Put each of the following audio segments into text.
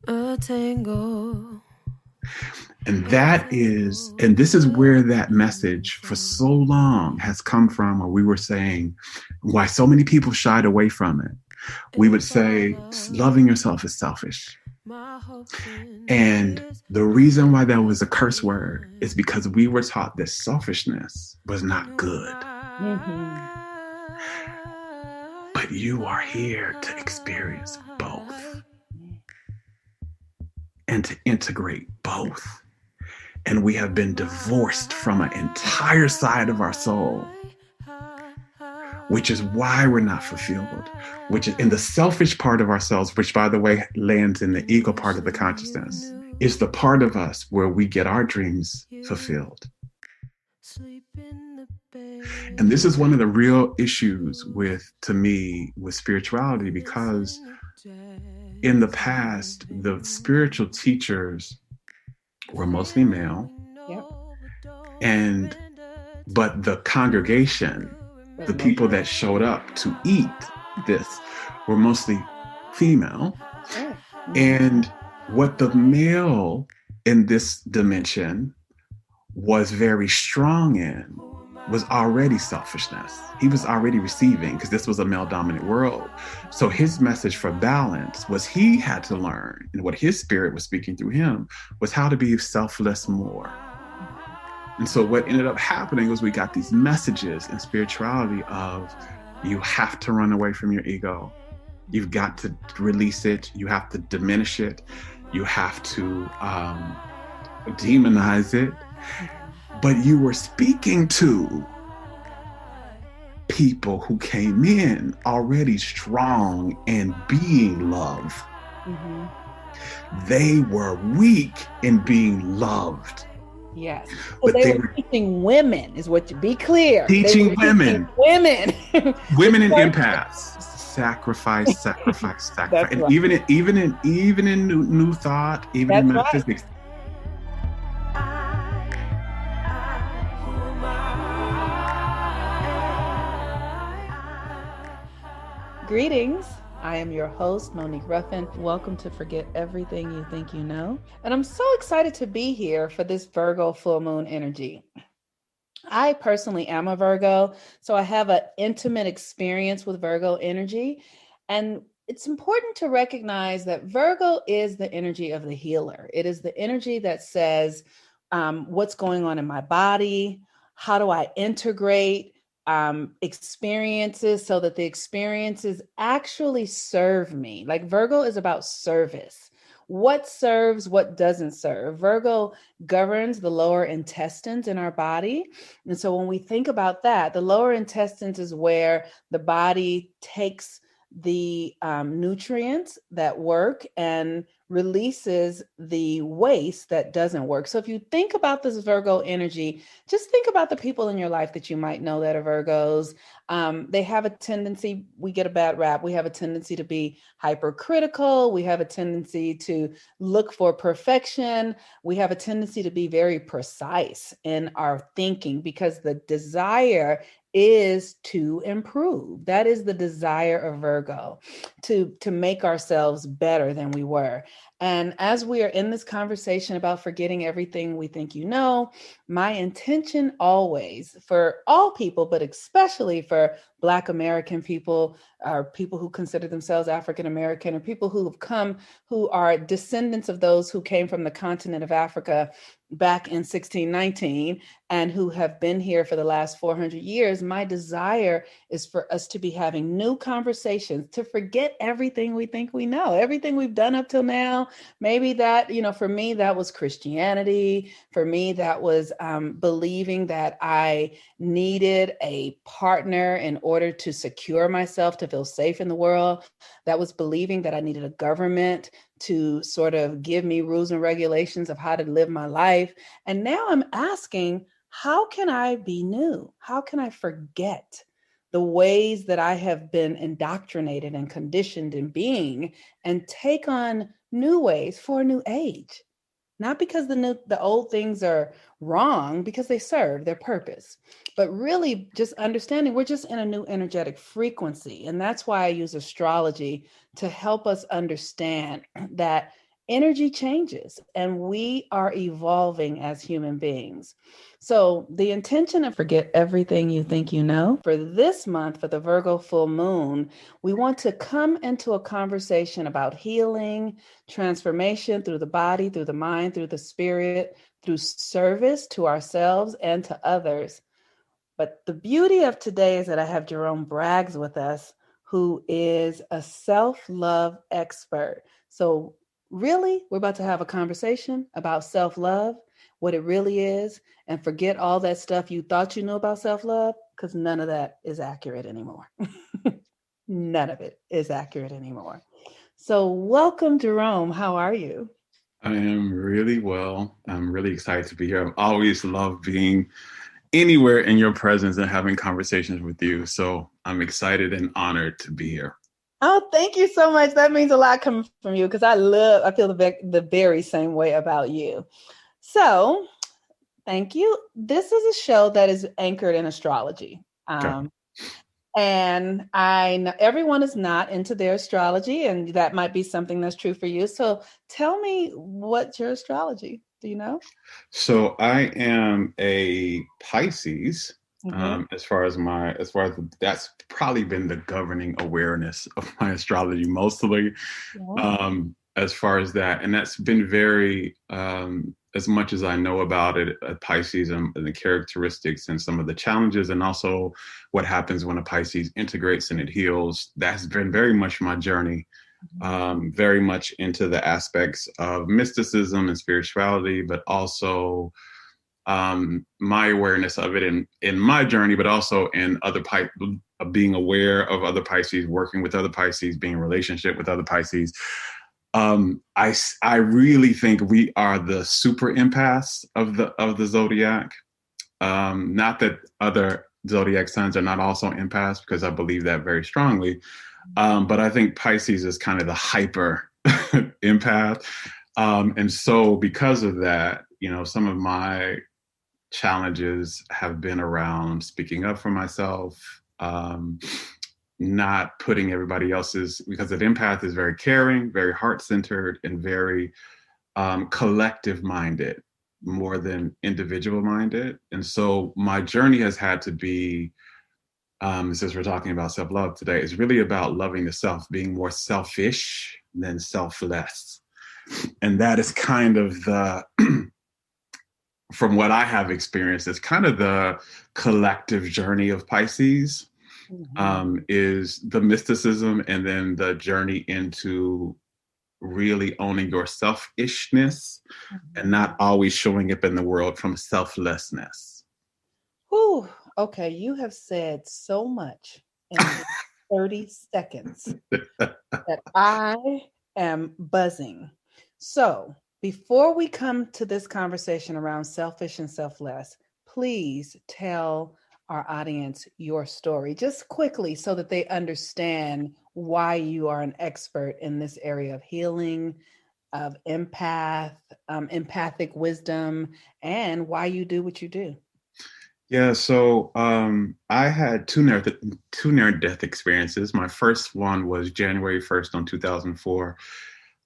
A tango. And this is where that message for so long has come from, where we were saying why so many people shied away from it. We would say loving yourself is selfish. And the reason why that was a curse word is because we were taught that selfishness was not good. Mm-hmm. But you are here to experience both and to integrate both. And we have been divorced from an entire side of our soul, which is why we're not fulfilled, which is in the selfish part of ourselves, which, by the way, lands in the ego part of the consciousness, is the part of us where we get our dreams fulfilled. And this is one of the real issues to me, with spirituality, because in the past, the spiritual teachers were mostly male. Yep. But the congregation, the people that showed up to eat this, were mostly female. Yeah. And what the male in this dimension was very strong in was already selfishness. He was already receiving, because this was a male dominant world. So his message for balance was he had to learn, and what his spirit was speaking through him was how to be selfless more. And so what ended up happening was we got these messages in spirituality of, you have to run away from your ego. You've got to release it. You have to diminish it. You have to demonize it. But you were speaking to people who came in already strong and being love. Mm-hmm. They were weak in being loved. Yes. So but they were teaching women, is what you be clear. Teaching women. Women. Women in empaths. Sacrifice. And right. even in new thought, even in metaphysics. Right. Greetings. I am your host, Monique Ruffin. Welcome to Forget Everything You Think You Know. And I'm so excited to be here for this Virgo full moon energy. I personally am a Virgo, so I have an intimate experience with Virgo energy. And it's important to recognize that Virgo is the energy of the healer. It is the energy that says, what's going on in my body? How do I integrate experiences so that the experiences actually serve me? Like Virgo is about service. What serves, what doesn't serve. Virgo governs the lower intestines in our body. And so when we think about that, the lower intestines is where the body takes the nutrients that work and releases the waste that doesn't work. So if you think about this Virgo energy, just think about the people in your life that you might know that are Virgos. They have a tendency, we get a bad rap, we have a tendency to be hypercritical. We have a tendency to look for perfection. We have a tendency to be very precise in our thinking because the desire is to improve. That is the desire of Virgo, to make ourselves better than we were. And as we are in this conversation about forgetting everything we think you know, my intention always for all people, but especially for Black American people, or people who consider themselves African American, or people who have come, who are descendants of those who came from the continent of Africa back in 1619 and who have been here for the last 400 years, my desire is for us to be having new conversations, to forget everything we think we know, everything we've done up till now. Maybe that, for me, that was Christianity. For me, that was believing that I needed a partner in order to secure myself, to feel safe in the world. That was believing that I needed a government to sort of give me rules and regulations of how to live my life. And now I'm asking, how can I be new? How can I forget the ways that I have been indoctrinated and conditioned in being and take on new ways for a new age? Not because the old things are wrong, because they serve their purpose, but really just understanding we're just in a new energetic frequency. And that's why I use astrology to help us understand that energy changes and we are evolving as human beings. So the intention of Forget Everything You Think You Know for this month, for the Virgo full moon, we want to come into a conversation about healing, transformation through the body, through the mind, through the spirit, through service to ourselves and to others. But the beauty of today is that I have Jerome Braggs with us, who is a self-love expert. So really, we're about to have a conversation about self-love, what it really is, and forget all that stuff you thought you knew about self-love, because none of that is accurate anymore. None of it is accurate anymore. So welcome, Jerome. How are you? I am really well. I'm really excited to be here. I've always loved being anywhere in your presence and having conversations with you. So I'm excited and honored to be here. Oh, thank you so much. That means a lot coming from you because I feel the very same way about you. So thank you. This is a show that is anchored in astrology. Okay. And I know everyone is not into their astrology, and that might be something that's true for you. So tell me, what's your astrology? Do you know? So I am a Pisces. Mm-hmm. That's probably been the governing awareness of my astrology mostly. Yeah. As far as that, and that's been very as much as I know about it, Pisces and the characteristics and some of the challenges, and also what happens when a Pisces integrates and it heals. That's been very much my journey. Very much into the aspects of mysticism and spirituality, but also my awareness of it in my journey, but also in being aware of other Pisces, working with other Pisces, being in relationship with other Pisces. I really think we are the super empaths of the zodiac. Not that other zodiac signs are not also empaths, because I believe that very strongly. But I think Pisces is kind of the hyper empath. And so because of that, some of my challenges have been around speaking up for myself, not putting everybody else's, because an empath is very caring, very heart-centered, and very collective minded, more than individual minded. And so my journey has had to be, since we're talking about self-love today, is really about loving the self, being more selfish than selfless. And that is kind of the, from what I have experienced, it's kind of the collective journey of Pisces. Is the mysticism and then the journey into really owning your selfishness and not always showing up in the world from selflessness. Whew. Okay, you have said so much in 30 seconds that I am buzzing. So before we come to this conversation around selfish and selfless, please tell our audience your story just quickly so that they understand why you are an expert in this area of healing, of empathic wisdom, and why you do what you do. Yeah, so I had two near-death experiences. My first one was January 1st on 2004.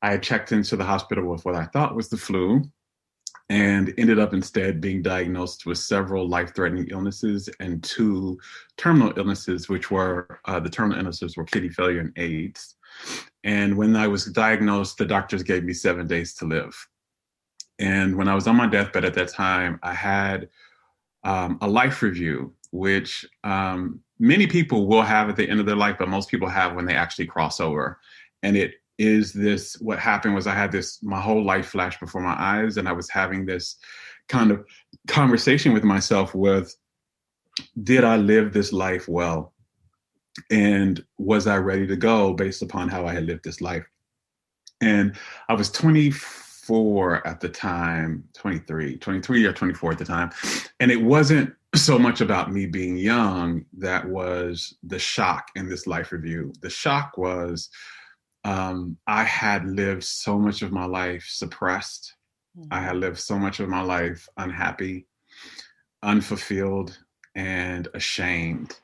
I had checked into the hospital with what I thought was the flu, and ended up instead being diagnosed with several life-threatening illnesses and two terminal illnesses, which were the terminal illnesses were kidney failure and AIDS. And when I was diagnosed, the doctors gave me 7 days to live. And when I was on my deathbed at that time, I had a life review, which many people will have at the end of their life, but most people have when they actually cross over. And it is this, what happened was I had this, my whole life flashed before my eyes, and I was having this kind of conversation with myself with, did I live this life well? And was I ready to go based upon how I had lived this life? And I was 24 at the time, 23 or 24 at the time. And it wasn't so much about me being young that was the shock in this life review. The shock was, I had lived so much of my life suppressed. I had lived so much of my life unhappy, unfulfilled, and ashamed.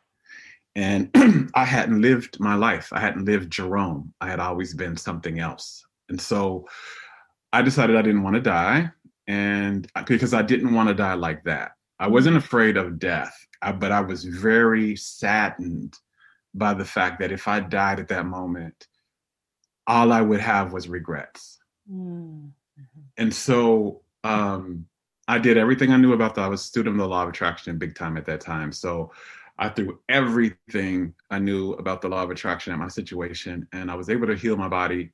And I hadn't lived my life. I hadn't lived Jerome. I had always been something else. And so I decided I didn't want to die, and because I didn't want to die like that. I wasn't afraid of death, but I was very saddened by the fact that if I died at that moment, all I would have was regrets. Mm. And so I did everything I knew about I was a student of the law of attraction big time at that time. So I threw everything I knew about the law of attraction at my situation, and I was able to heal my body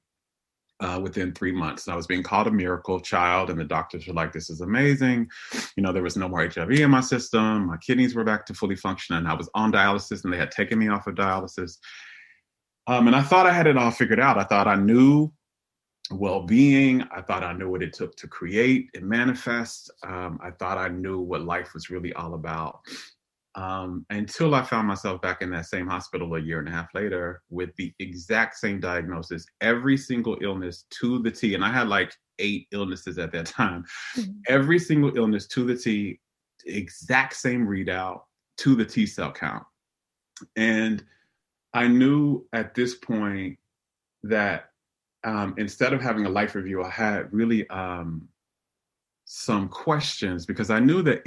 within 3 months. And I was being called a miracle child, and the doctors were like, "This is amazing." You know, there was no more HIV in my system. My kidneys were back to fully functioning. I was on dialysis, and they had taken me off of dialysis. And I thought I had it all figured out. I thought I knew well-being. I thought I knew what it took to create and manifest. I thought I knew what life was really all about. Until I found myself back in that same hospital a year and a half later with the exact same diagnosis, every single illness to the T. And I had like 8 illnesses at that time. Every single illness to the T, exact same readout to the T cell count. And I knew at this point that instead of having a life review, I had really some questions, because I knew that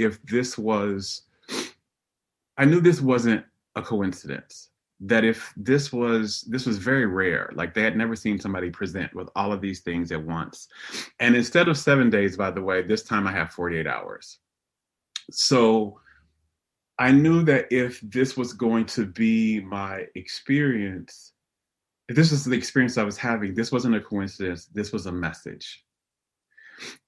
I knew this wasn't a coincidence. That if this was very rare, like they had never seen somebody present with all of these things at once. And instead of 7 days, by the way, this time I have 48 hours. So I knew that if this was going to be my experience, if this was the experience I was having, this wasn't a coincidence. This was a message.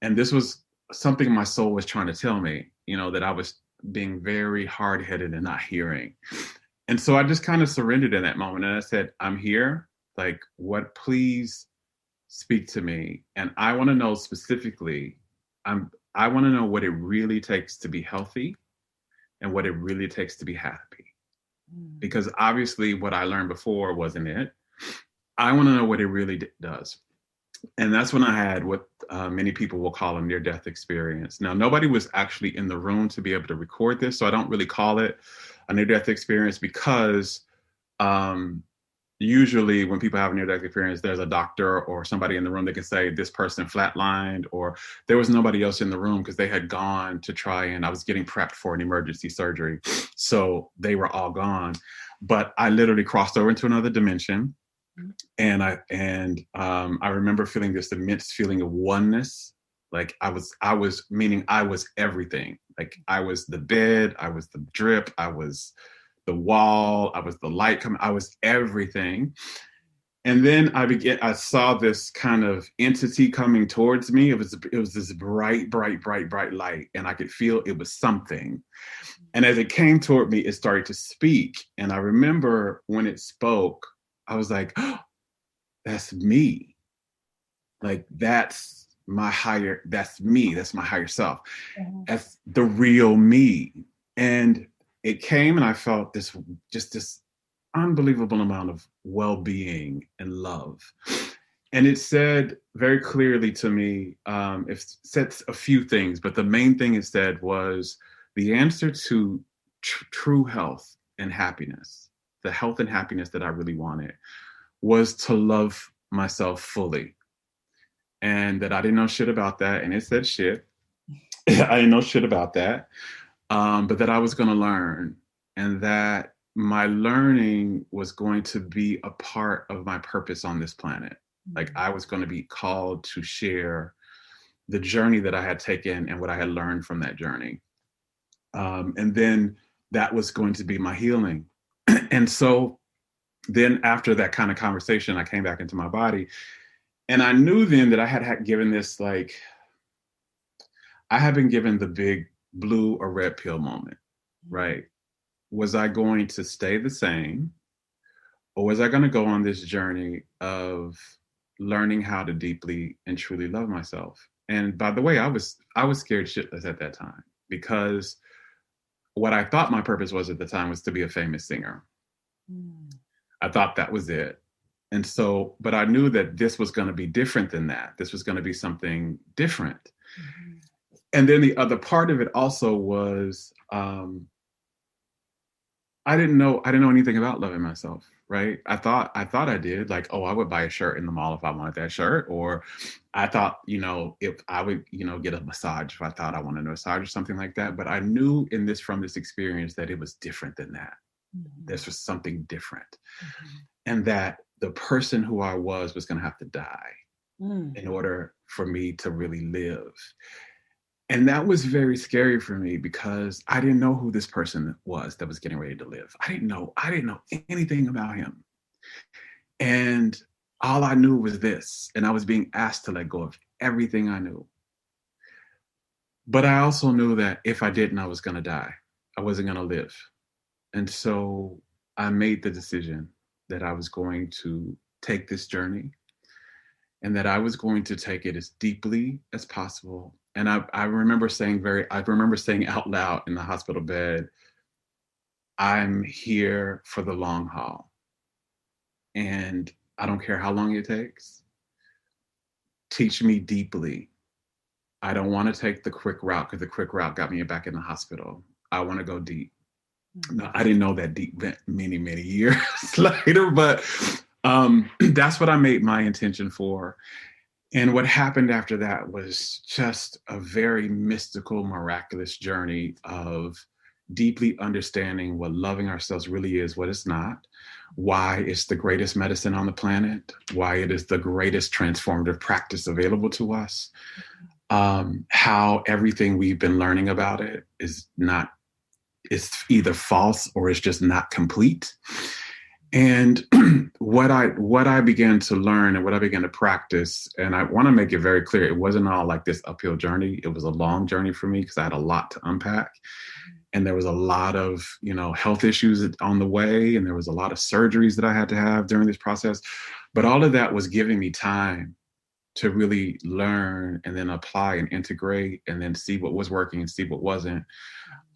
And this was something my soul was trying to tell me, you know, that I was being very hard-headed and not hearing. And so I just kind of surrendered in that moment. And I said, "I'm here. Like, what, please speak to me. And I want to know specifically, I want to know what it really takes to be healthy and what it really takes to be happy." Because obviously what I learned before wasn't it. I want to know what it really does. And that's when I had what many people will call a near-death experience. Now, nobody was actually in the room to be able to record this, so I don't really call it a near-death experience, because usually when people have a near-death experience, there's a doctor or somebody in the room that can say this person flatlined, or there was nobody else in the room because they had gone to try, and I was getting prepped for an emergency surgery. So they were all gone. But I literally crossed over into another dimension. And I remember feeling this immense feeling of oneness. Like I was meaning I was everything. Like I was the bed, I was the drip, I was the wall, I was the light coming, I was everything. And then I saw this kind of entity coming towards me. It was this bright light, and I could feel it was something. And as it came toward me, it started to speak. And I remember when it spoke, I was like, "Oh, that's me. Like that's me. That's my higher self. That's the real me." And it came, and I felt this unbelievable amount of well-being and love. And it said very clearly to me, it said a few things, but the main thing it said was the answer to true health and happiness, the health and happiness that I really wanted, was to love myself fully. And that I didn't know shit about that. And it said shit. I didn't know shit about that. But that I was going to learn, and that my learning was going to be a part of my purpose on this planet. Like I was going to be called to share the journey that I had taken and what I had learned from that journey. And then that was going to be my healing. And so then after that kind of conversation, I came back into my body, and I knew then that I had given this, like, I had been given the big blue or red pill moment, right? Was I going to stay the same, or was I going to go on this journey of learning how to deeply and truly love myself? And by the way, I was scared shitless at that time, because what I thought my purpose was at the time was to be a famous singer. I thought that was it. And so, but I knew that this was going to be different than that. This was going to be something different. And then the other part of it also was, I didn't know anything about loving myself, right? I thought I did. Like, oh, I would buy a shirt in the mall if I wanted that shirt. Or I thought, if I would, get a massage if I thought I wanted a massage or something like that. But I knew from this experience that it was different than that. Mm-hmm. This was something different. Mm-hmm. And that the person who I was going to have to die in order for me to really live. And that was very scary for me because I didn't know who this person was that was getting ready to live. I didn't know anything about him. And all I knew was this, and I was being asked to let go of everything I knew. But I also knew that if I didn't, I was going to die. I wasn't going to live. And so I made the decision that I was going to take this journey and that I was going to take it as deeply as possible. And I remember saying out loud in the hospital bed, I'm here for the long haul. And I don't care how long it takes. Teach me deeply. I don't want to take the quick route because the quick route got me back in the hospital. I want to go deep. No, I didn't know that deep many, many years later, but that's what I made my intention for. And what happened after that was just a very mystical, miraculous journey of deeply understanding what loving ourselves really is, what it's not, why it's the greatest medicine on the planet, why it is the greatest transformative practice available to us, how everything we've been learning about it is either false or it's just not complete. And what I began to learn and what I began to practice, and I want to make it very clear, it wasn't all like this uphill journey. It was a long journey for me because I had a lot to unpack. And there was a lot of, health issues on the way. And there was a lot of surgeries that I had to have during this process. But all of that was giving me time to really learn and then apply and integrate and then see what was working and see what wasn't.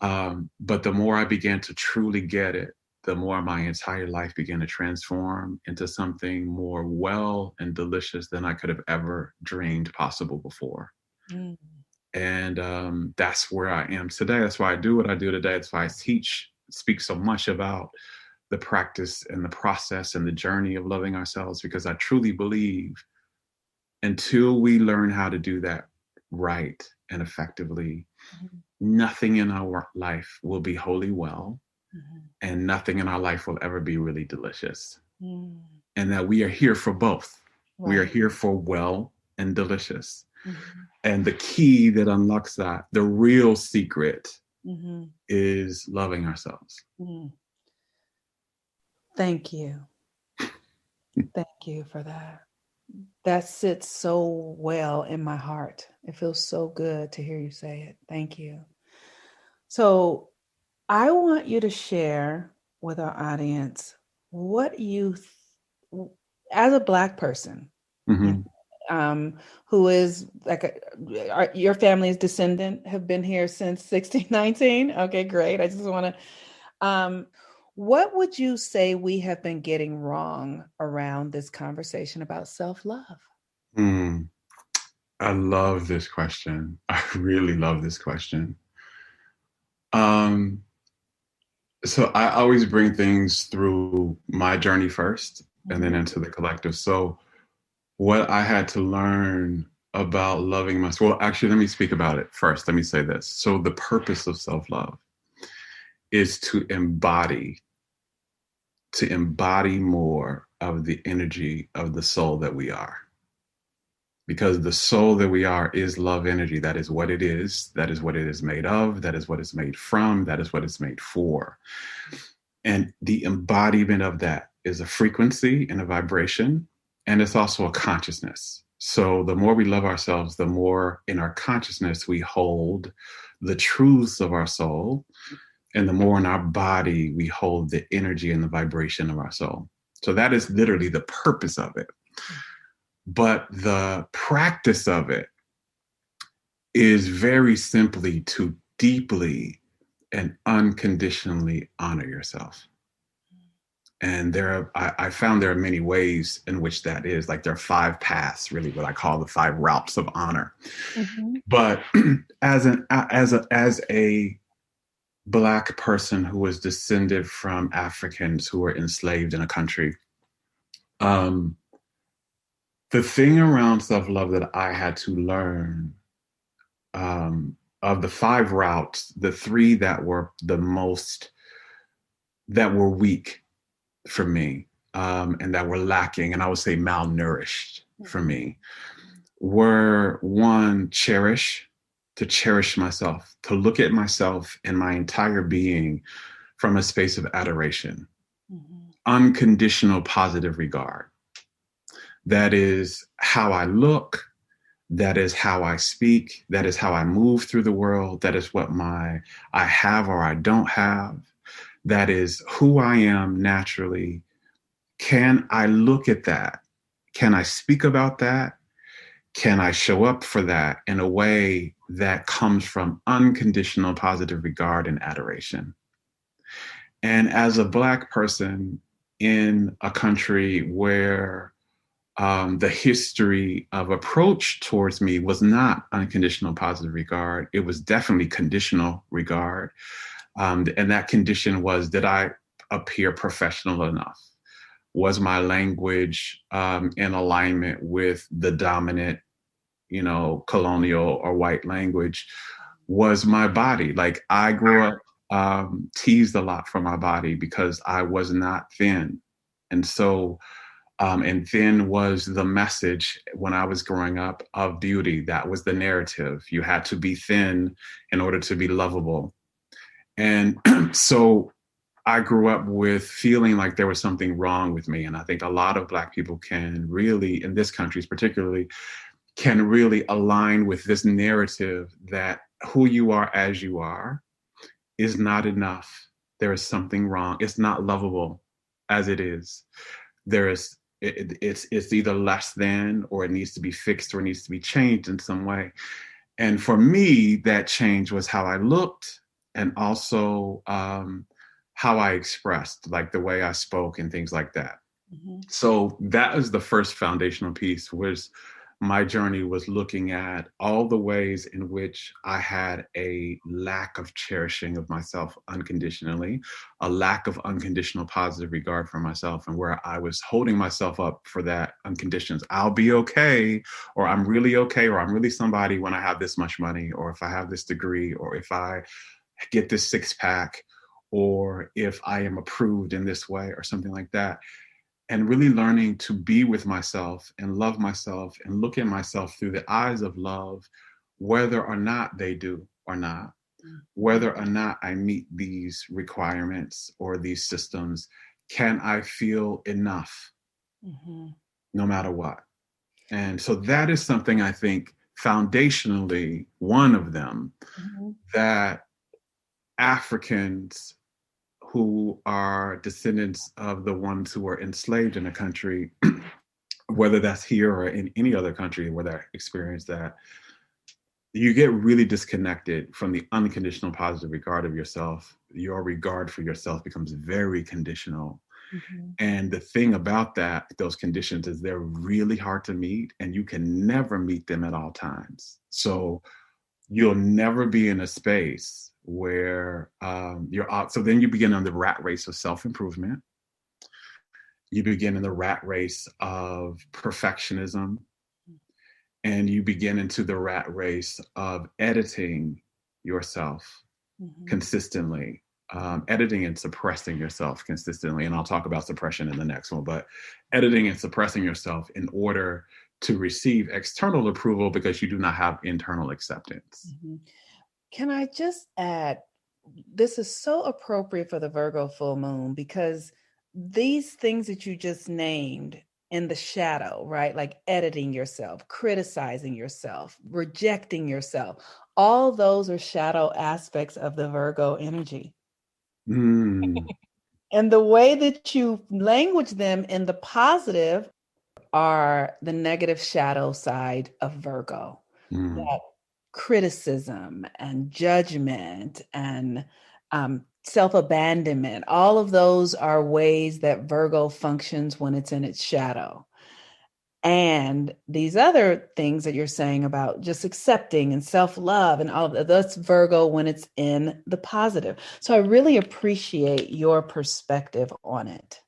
But the more I began to truly get it, the more my entire life began to transform into something more well and delicious than I could have ever dreamed possible before. Mm. And that's where I am today. That's why I do what I do today. That's why I speak so much about the practice and the process and the journey of loving ourselves, because I truly believe until we learn how to do that right and effectively, nothing in our life will be wholly well. And nothing in our life will ever be really delicious. And that we are here for both. Right. We are here for well and delicious. And the key that unlocks that, the real secret, is loving ourselves. Thank you. Thank you for that. That sits so well in my heart. It feels so good to hear you say it. Thank you. So I want you to share with our audience what you, as a Black person, who is your family's descendant, have been here since 1619. Okay, great. I just want to, what would you say we have been getting wrong around this conversation about self-love? I love this question. I really love this question. So I always bring things through my journey first and then into the collective. So what I had to learn about loving myself, well, actually, let me speak about it first. Let me say this. So the purpose of self-love is to embody more of the energy of the soul that we are. Because the soul that we are is love energy. That is what it is. That is what it is made of. That is what it's made from. That is what it's made for. And the embodiment of that is a frequency and a vibration. And it's also a consciousness. So the more we love ourselves, the more in our consciousness we hold the truths of our soul. And the more in our body we hold the energy and the vibration of our soul. So that is literally the purpose of it. But the practice of it is very simply to deeply and unconditionally honor yourself. And I found there are many ways in which that is. Like there are 5 paths, really, what I call the 5 routes of honor. But as a Black person who was descended from Africans who were enslaved in a country. Um, the thing around self-love that I had to learn, of the 5 routes, the 3 that were the most, that were weak for me, and that were lacking, and I would say malnourished for me, were: 1, to cherish myself, to look at myself and my entire being from a space of adoration, unconditional positive regard. That is how I look. That is how I speak. That is how I move through the world. That is what I have or I don't have. That is who I am naturally. Can I look at that? Can I speak about that? Can I show up for that in a way that comes from unconditional positive regard and adoration? And as a Black person in a country where the history of approach towards me was not unconditional positive regard, it was definitely conditional regard. And that condition was, did I appear professional enough? Was my language in alignment with the dominant, colonial or white language? Was my body, like, I grew up teased a lot from my body because I was not thin. And so, and thin was the message when I was growing up of beauty. That was the narrative. You had to be thin in order to be lovable. And so I grew up with feeling like there was something wrong with me. And I think a lot of Black people can really, in this country particularly, can really align with this narrative that who you are as you are is not enough. There is something wrong. It's not lovable as it is. It's either less than, or it needs to be fixed, or it needs to be changed in some way. And for me, that change was how I looked, and also how I expressed, like the way I spoke and things like that. So that is the first foundational piece, was my journey was looking at all the ways in which I had a lack of cherishing of myself unconditionally, a lack of unconditional positive regard for myself, and where I was holding myself up for that unconditioned. I'll be okay, or I'm really okay, or I'm really somebody when I have this much money, or if I have this degree, or if I get this 6-pack, or if I am approved in this way, or something like that. And really learning to be with myself and love myself and look at myself through the eyes of love, whether or not they do or not, whether or not I meet these requirements or these systems. Can I feel enough no matter what? And so that is something, I think, foundationally, one of them, that Africans who are descendants of the ones who were enslaved in a country, whether that's here or in any other country where they experience that, you get really disconnected from the unconditional positive regard of yourself. Your regard for yourself becomes very conditional. And the thing about that, those conditions, is they're really hard to meet, and you can never meet them at all times. So you'll never be in a space where you're out. So then you begin on the rat race of self-improvement. You begin in the rat race of perfectionism, and you begin into the rat race of editing yourself consistently, editing and suppressing yourself consistently. And I'll talk about suppression in the next one, but editing and suppressing yourself in order to receive external approval because you do not have internal acceptance. Can I just add, this is so appropriate for the Virgo full moon, because these things that you just named in the shadow, right? Like editing yourself, criticizing yourself, rejecting yourself, all those are shadow aspects of the Virgo energy. And the way that you language them in the positive are the negative shadow side of Virgo. That criticism and judgment and self-abandonment, all of those are ways that Virgo functions when it's in its shadow. And these other things that you're saying about just accepting and self-love and all of that, that's Virgo when it's in the positive. So I really appreciate your perspective on it.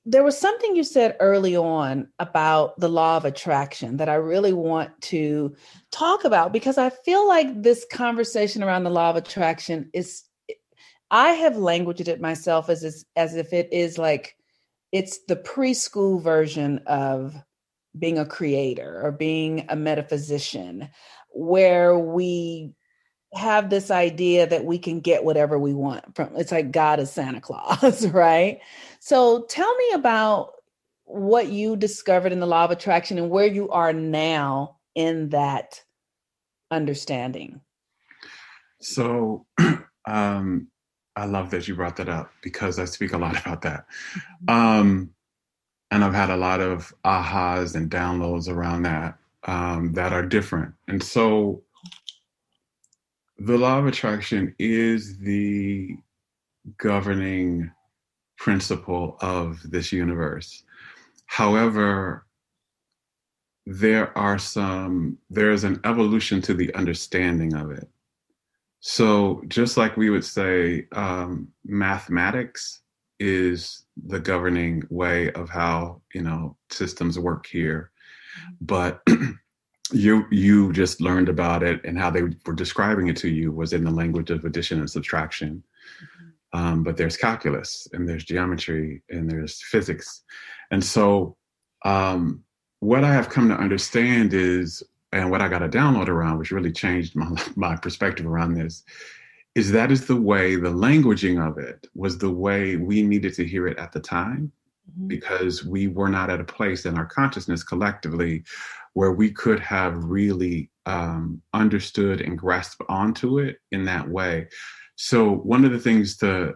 There was something you said early on about the law of attraction that I really want to talk about, because I feel like this conversation around the law of attraction is, I have languaged it myself as if it is like, it's the preschool version of being a creator or being a metaphysician, where we have this idea that we can get whatever we want from, it's like God is Santa Claus, right? So tell me about what you discovered in the law of attraction and where you are now in that understanding. So I love that you brought that up, because I speak a lot about that. And I've had a lot of ahas and downloads around that that are different. And so the law of attraction is the governing principle of this universe. However, there's an evolution to the understanding of it. So just like we would say, mathematics is the governing way of how, systems work here. But you just learned about it, and how they were describing it to you was in the language of addition and subtraction. But there's calculus, and there's geometry, and there's physics. And so what I have come to understand is, and what I got a download around, which really changed my perspective around this, is that is the way, the languaging of it was the way we needed to hear it at the time, because we were not at a place in our consciousness collectively where we could have really understood and grasped onto it in that way. So one of the things that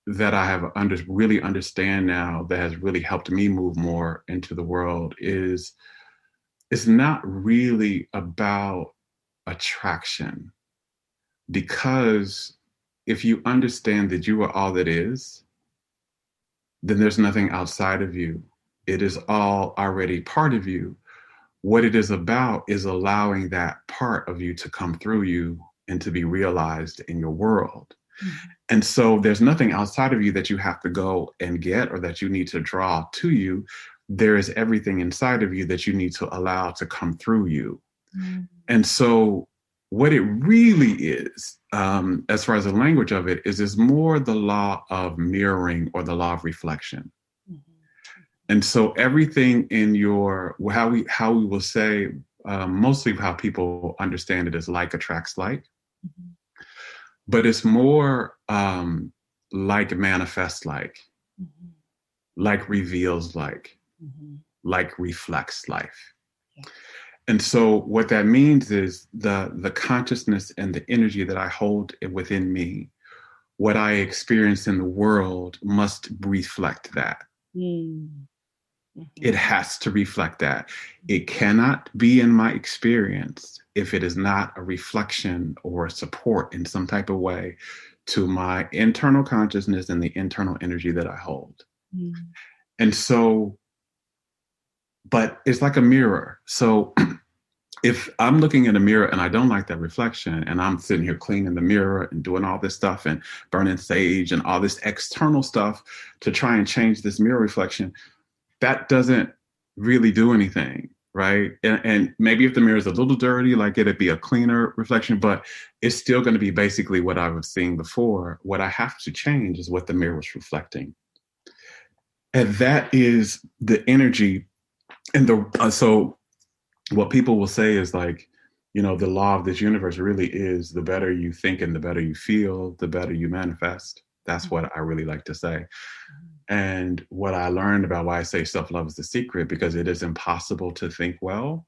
I have really understand now that has really helped me move more into the world is it's not really about attraction. Because if you understand that you are all that is, then there's nothing outside of you. It is all already part of you. What it is about is allowing that part of you to come through you and to be realized in your world. And so there's nothing outside of you that you have to go and get or that you need to draw to you. There is everything inside of you that you need to allow to come through you. And so what it really is, as far as the language of it, is more the law of mirroring or the law of reflection. And so everything in how we will say, mostly how people understand it, is like attracts like. But it's more like manifests like reveals like reflects life. And so what that means is the consciousness and the energy that I hold within me, what I experience in the world must reflect that. It has to reflect that. It cannot be in my experience if it is not a reflection or a support in some type of way to my internal consciousness and the internal energy that I hold. And so, but it's like a mirror. So if I'm looking in a mirror and I don't like that reflection, and I'm sitting here cleaning the mirror and doing all this stuff and burning sage and all this external stuff to try and change this mirror reflection, that doesn't really do anything, right? And maybe if the mirror is a little dirty, like it'd be a cleaner reflection, but it's still going to be basically what I was seeing before. What I have to change is what the mirror was reflecting. And that is the energy. And so what people will say is like, the law of this universe really is the better you think and the better you feel, the better you manifest. That's what I really like to say. And what I learned about why I say self-love is the secret, because it is impossible to think well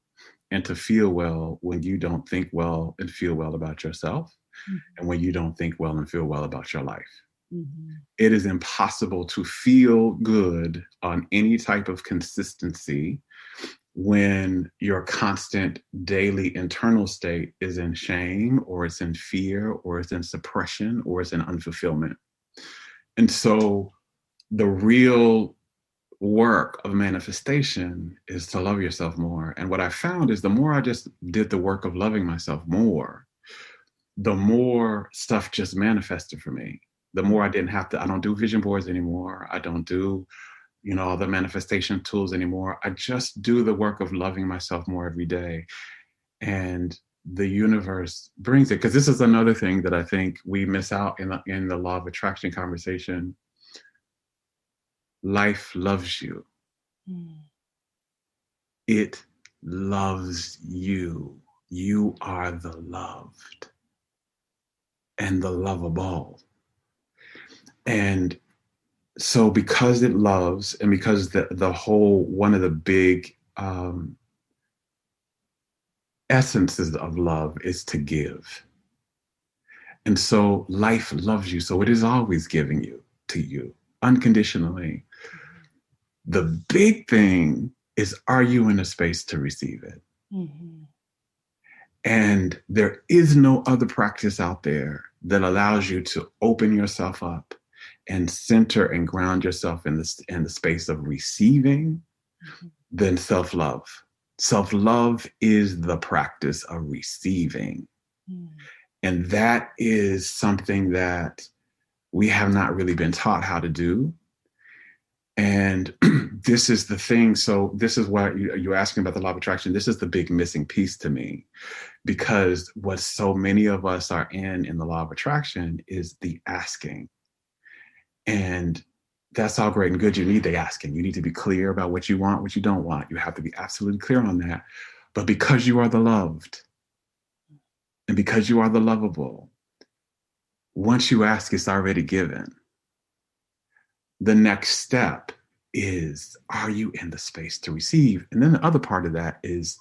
and to feel well when you don't think well and feel well about yourself, and when you don't think well and feel well about your life. It is impossible to feel good on any type of consistency when your constant daily internal state is in shame, or it's in fear, or it's in suppression, or it's in unfulfillment. And so the real work of manifestation is to love yourself more. And what I found is the more I just did the work of loving myself more, the more stuff just manifested for me. The more I didn't have to, I don't do vision boards anymore. I don't do, all the manifestation tools anymore. I just do the work of loving myself more every day. And the universe brings it. Because this is another thing that I think we miss out in the law of attraction conversation. Life loves you. It loves you. You are the loved and the lovable. And so because it loves, and because the whole, one of the big essences of love is to give. And so life loves you. So it is always giving you to you unconditionally. The big thing is, are you in a space to receive it? Mm-hmm. And there is no other practice out there that allows you to open yourself up and center and ground yourself in the space of receiving than self-love. Self-love is the practice of receiving. And that is something that we have not really been taught how to do. And this is the thing. So this is what you're asking about the law of attraction. This is the big missing piece to me, because what so many of us are in the law of attraction is the asking. And that's all great and good. You need the asking. You need to be clear about what you want, what you don't want. You have to be absolutely clear on that. But because you are the loved and because you are the lovable, once you ask, it's already given. The next step is, are you in the space to receive? And then the other part of that is,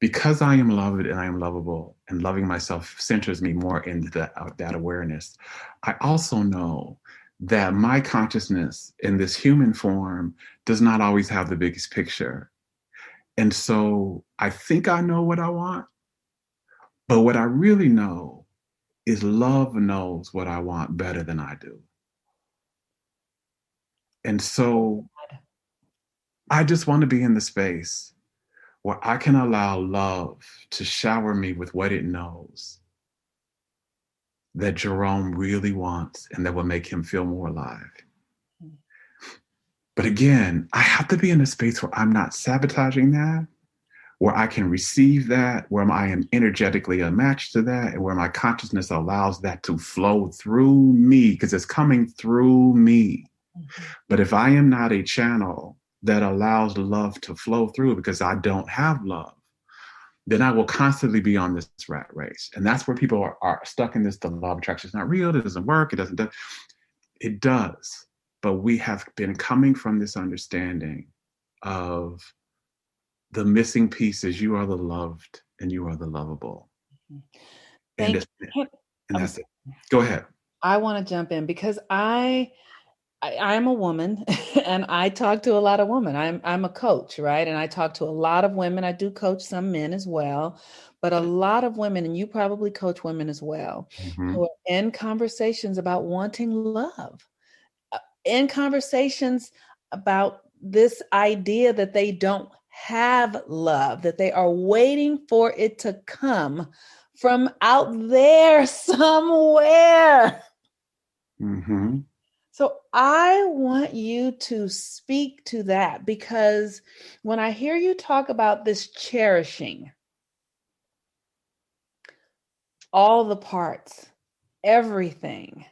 because I am loved and I am lovable, and loving myself centers me more into that awareness, I also know that my consciousness in this human form does not always have the biggest picture. And so I think I know what I want, but what I really know is love knows what I want better than I do. And so I just want to be in the space where I can allow love to shower me with what it knows that Jerome really wants and that will make him feel more alive. But again, I have to be in a space where I'm not sabotaging that, where I can receive that, where I am energetically matched to that, and where my consciousness allows that to flow through me, because it's coming through me. But if I am not a channel that allows love to flow through because I don't have love, then I will constantly be on this rat race. And that's where people are stuck in this, the law of attraction is not real, it doesn't work, it doesn't do. It does. But we have been coming from this understanding of the missing pieces. You are the loved and you are the lovable. And that's it. Go ahead. I want to jump in because I'm a woman and I talk to a lot of women. I'm a coach, right? And I talk to a lot of women. I do coach some men as well, but a lot of women, and you probably coach women as well, who are in conversations about wanting love, in conversations about this idea that they don't have love, that they are waiting for it to come from out there somewhere. Mm-hmm. So I want you to speak to that, because when I hear you talk about this cherishing, all the parts, everything,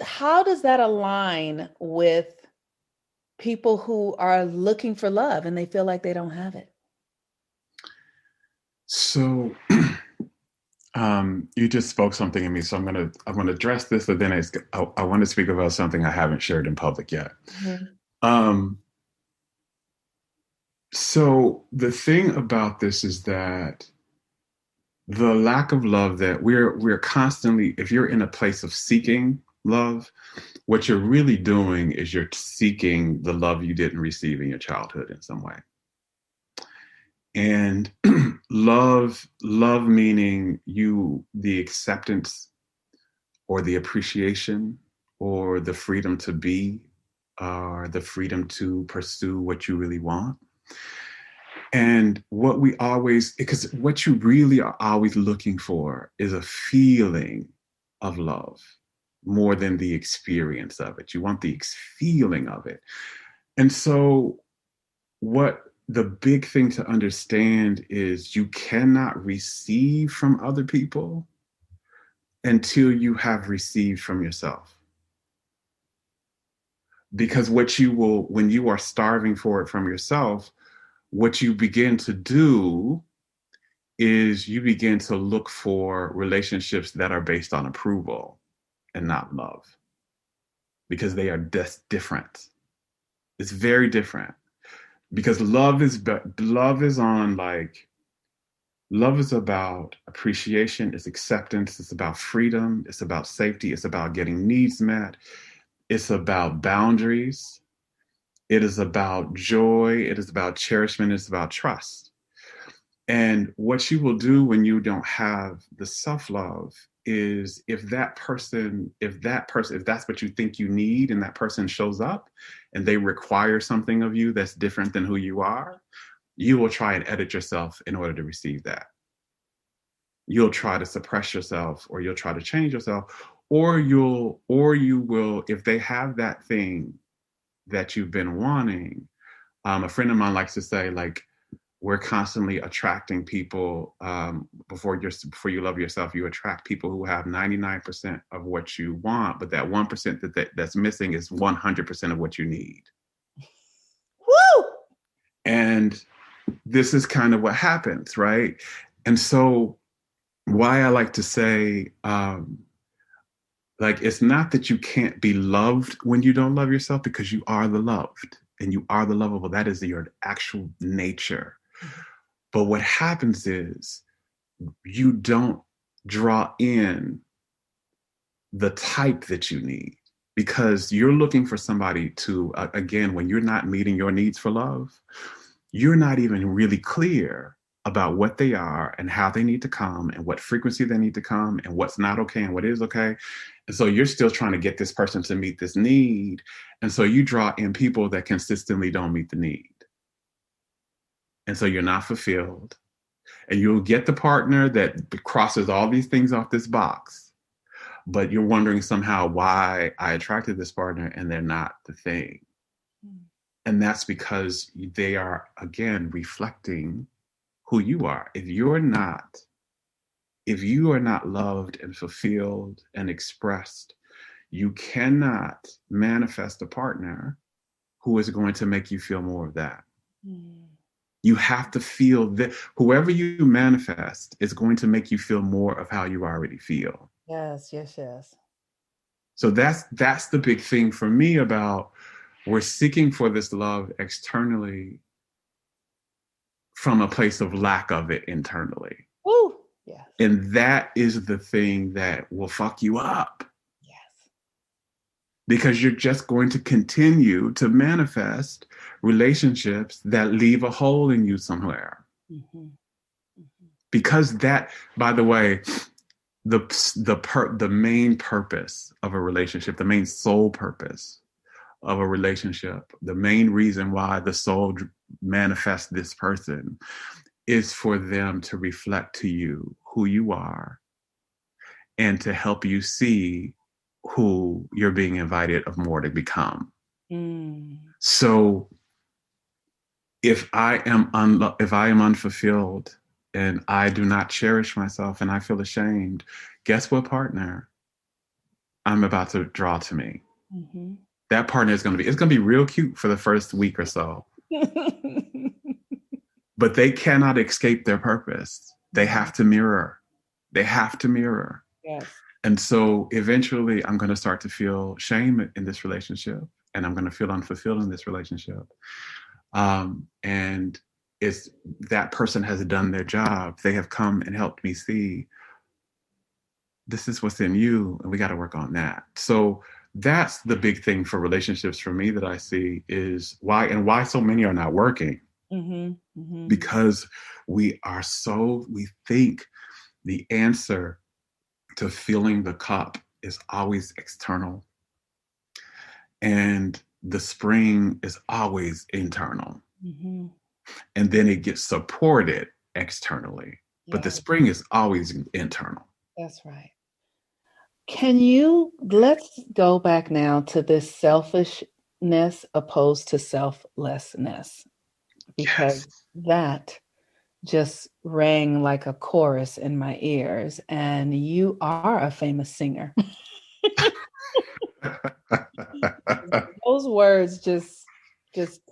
how does that align with people who are looking for love and they feel like they don't have it? So you just spoke something in me, so I'm gonna address this, but then I want to speak about something I haven't shared in public yet. Mm-hmm. So the thing about this is that the lack of love that we're constantly, if you're in a place of seeking love, what you're really doing is you're seeking the love you didn't receive in your childhood in some way. And love meaning the acceptance or the appreciation or the freedom to be, or the freedom to pursue what you really want. And because what you really are always looking for is a feeling of love more than the experience of it. You want the feeling of it. And so, what the big thing to understand is you cannot receive from other people until you have received from yourself. Because when you are starving for it from yourself, what you begin to do is you begin to look for relationships that are based on approval and not love, because they are different. It's very different, because love is about appreciation, it's acceptance, it's about freedom, it's about safety, it's about getting needs met, it's about boundaries, it is about joy, it is about cherishment, it's about trust. And what you will do when you don't have the self-love is, if that's what you think you need, and that person shows up and they require something of you that's different than who you are, you will try and edit yourself in order to receive that. You'll try to suppress yourself, or you'll try to change yourself, or you will, if they have that thing that you've been wanting. A friend of mine likes to say, like, we're constantly attracting people. Before you love yourself, you attract people who have 99% of what you want, but that 1% that's missing is 100% of what you need. Woo! And this is kind of what happens, right? And so, why I like to say, it's not that you can't be loved when you don't love yourself, because you are the loved and you are the lovable. That is your actual nature. But what happens is, you don't draw in the type that you need, because you're looking for somebody to, again, when you're not meeting your needs for love, you're not even really clear about what they are and how they need to come and what frequency they need to come and what's not okay and what is okay. And so you're still trying to get this person to meet this need. And so you draw in people that consistently don't meet the need. And so you're not fulfilled. And you'll get the partner that crosses all these things off this box, but you're wondering somehow why I attracted this partner and they're not the thing. And that's because they are, again, reflecting who you are. If you are not loved and fulfilled and expressed, you cannot manifest a partner who is going to make you feel more of that. You have to feel that whoever you manifest is going to make you feel more of how you already feel. Yes, yes, yes. So that's the big thing for me about, we're seeking for this love externally from a place of lack of it internally. Woo! Yes. And that is the thing that will fuck you up. Yes. Because you're just going to continue to manifest relationships that leave a hole in you somewhere. Mm-hmm. Mm-hmm. Because that, by the way, the main purpose of a relationship, the main soul purpose of a relationship, the main reason why the soul manifests this person is for them to reflect to you who you are and to help you see who you're being invited of more to become. So if I am unfulfilled and I do not cherish myself and I feel ashamed, guess what partner I'm about to draw to me? Mm-hmm. That partner it's going to be real cute for the first week or so. But they cannot escape their purpose. They have to mirror. Yes. And so eventually I'm going to start to feel shame in this relationship, and I'm going to feel unfulfilled in this relationship. And it's that person has done their job. They have come and helped me see this is what's in you, and we got to work on that. So that's the big thing for relationships for me that I see is why so many are not working. Mm-hmm. Mm-hmm. Because we think the answer to filling the cup is always external. And the spring is always internal. Mm-hmm. And then it gets supported externally. But the Yeah, spring is always internal. that's right. Let's go back now to this selfishness opposed to selflessness, because Yes. that just rang like a chorus in my ears. And you are a famous singer. Those words just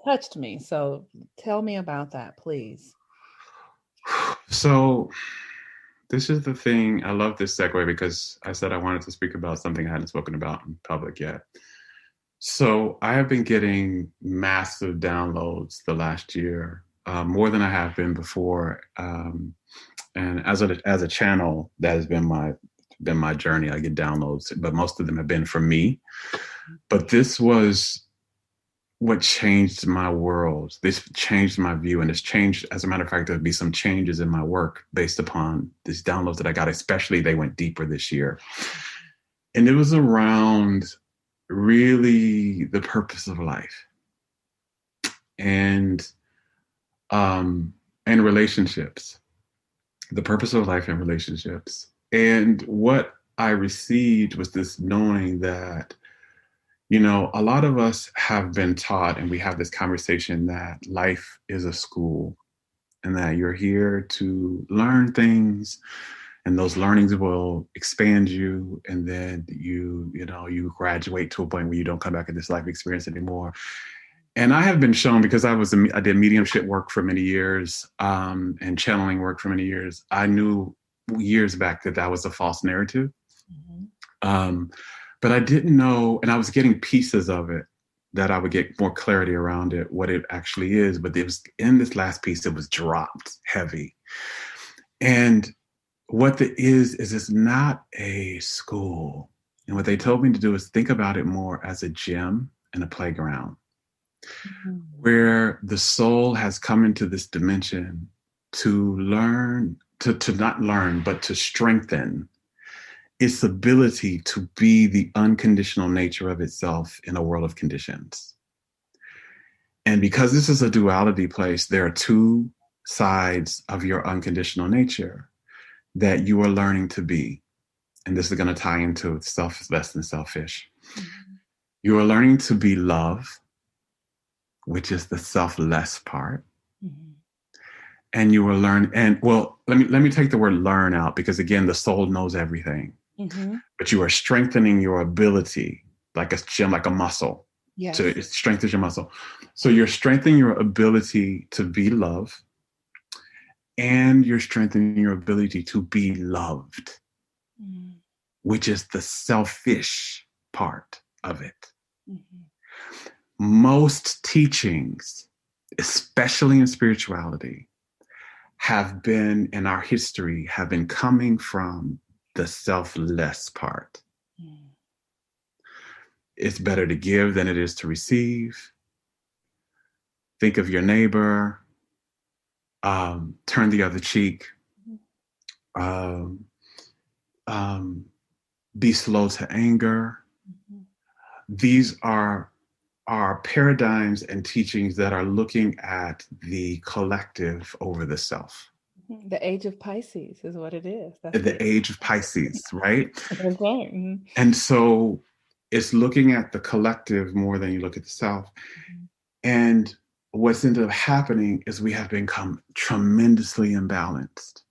touched me. So tell me about that, please. So this is the thing. I love this segue because I said I wanted to speak about something I hadn't spoken about in public yet. So I have been getting massive downloads the last year, more than I have been before. And as a channel, that has been my journey. I get downloads, but most of them have been from me. But this was what changed my world. This changed my view, and it's changed. As a matter of fact, there'll be some changes in my work based upon these downloads that I got. Especially, they went deeper this year, and it was around really the purpose of life and and relationships, the purpose of life and relationships. And what I received was this knowing that, you know, a lot of us have been taught, and we have this conversation that life is a school and that you're here to learn things, and those learnings will expand you, and then you graduate to a point where you don't come back at this life experience anymore. And I have been shown, because I did mediumship work for many years, and channeling work for many years. I knew years back that that was a false narrative. Um, but I didn't know, and I was getting pieces of it that I would get more clarity around it, what it actually is. But it was in this last piece, it was dropped heavy. And what it is it's not a school. And what they told me to do is think about it more as a gym and a playground, where the soul has come into this dimension to learn, to not learn, but to strengthen its ability to be the unconditional nature of itself in a world of conditions. And because this is a duality place, there are two sides of your unconditional nature that you are learning to be. And this is going to tie into selfless and selfish. You are learning to be love, which is the selfless part. And you will learn, and well, let me take the word learn out, because again, the soul knows everything. But you are strengthening your ability like a gym, like a muscle. Yes. So it strengthens your muscle. So you're strengthening your ability to be love, and you're strengthening your ability to be loved, which is the selfish part of it. Most teachings, especially in spirituality, have been in our history, have been coming from the selfless part. It's better to give than it is to receive. Think of your neighbor. Turn the other cheek. Be slow to anger. These are paradigms and teachings that are looking at the collective over the self. The Age of Pisces is what it is. That's the Age of Pisces, right? Okay. And so it's looking at the collective more than you look at the self. And what's ended up happening is we have become tremendously imbalanced,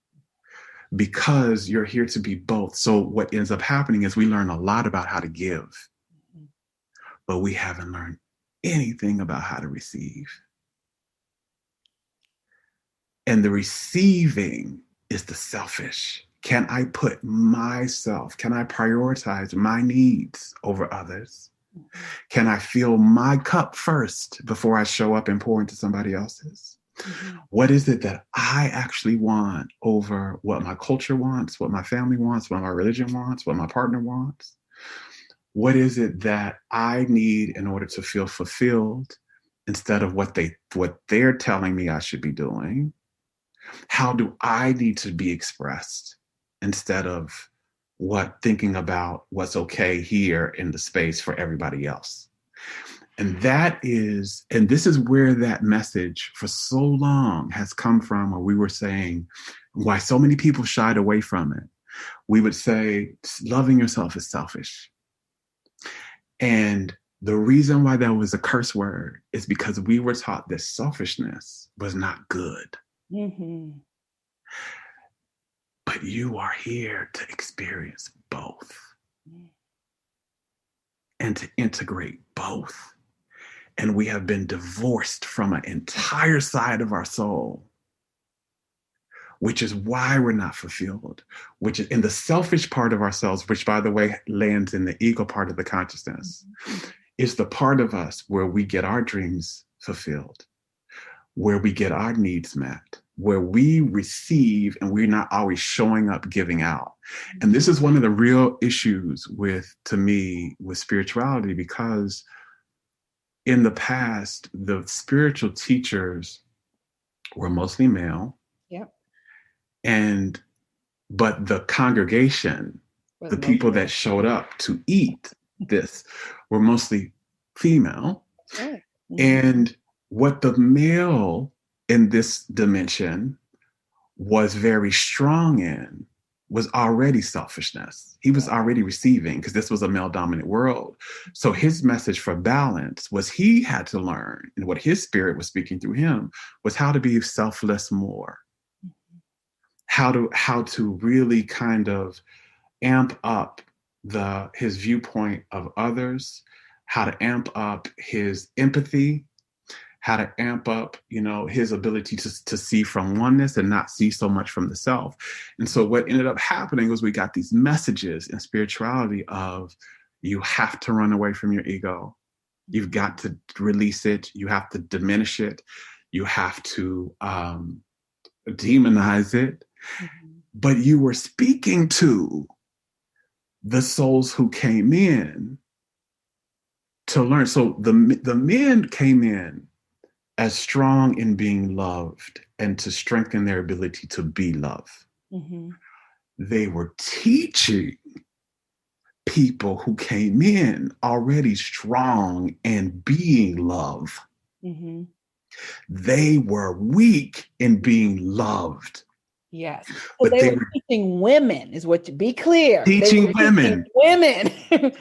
because you're here to be both. So what ends up happening is we learn a lot about how to give, but we haven't learned anything about how to receive. And the receiving is the selfish. Can I put myself, can I prioritize my needs over others? Can I fill my cup first before I show up and pour into somebody else's? What is it that I actually want over what my culture wants, what my family wants, what my religion wants, what my partner wants? What is it that I need in order to feel fulfilled, instead of what they're telling me I should be doing? How do I need to be expressed, instead of thinking about what's okay here in the space for everybody else? And this is where that message for so long has come from, where we were saying why so many people shied away from it. We would say, loving yourself is selfish. And the reason why that was a curse word is because we were taught that selfishness was not good. Mm-hmm. But you are here to experience both and to integrate both. And we have been divorced from an entire side of our soul, which is why we're not fulfilled, which is in the selfish part of ourselves, which, by the way, lands in the ego part of the consciousness, is the part of us where we get our dreams fulfilled, where we get our needs met, where we receive and we're not always showing up giving out. And this is one of the real issues to me, with spirituality, because in the past, the spiritual teachers were mostly male. Yep. But the congregation, the people that showed up to eat this, were mostly female. Right. Mm-hmm. And what the male in this dimension was very strong in was already selfishness. He was already receiving, because this was a male dominant world. So his message for balance was he had to learn, and what his spirit was speaking through him was how to be selfless more. How to really kind of amp up his viewpoint of others, how to amp up his empathy, how to amp up, his ability to see from oneness and not see so much from the self. And so what ended up happening was we got these messages in spirituality of, you have to run away from your ego. You've got to release it. You have to diminish it. You have to demonize it. Mm-hmm. But you were speaking to the souls who came in to learn. So the men came in as strong in being loved and to strengthen their ability to be loved. Mm-hmm. They were teaching people who came in already strong and being love. Mm-hmm. They were weak in being loved. Yes. But they were teaching women, is what, to be clear. Teaching women. Women and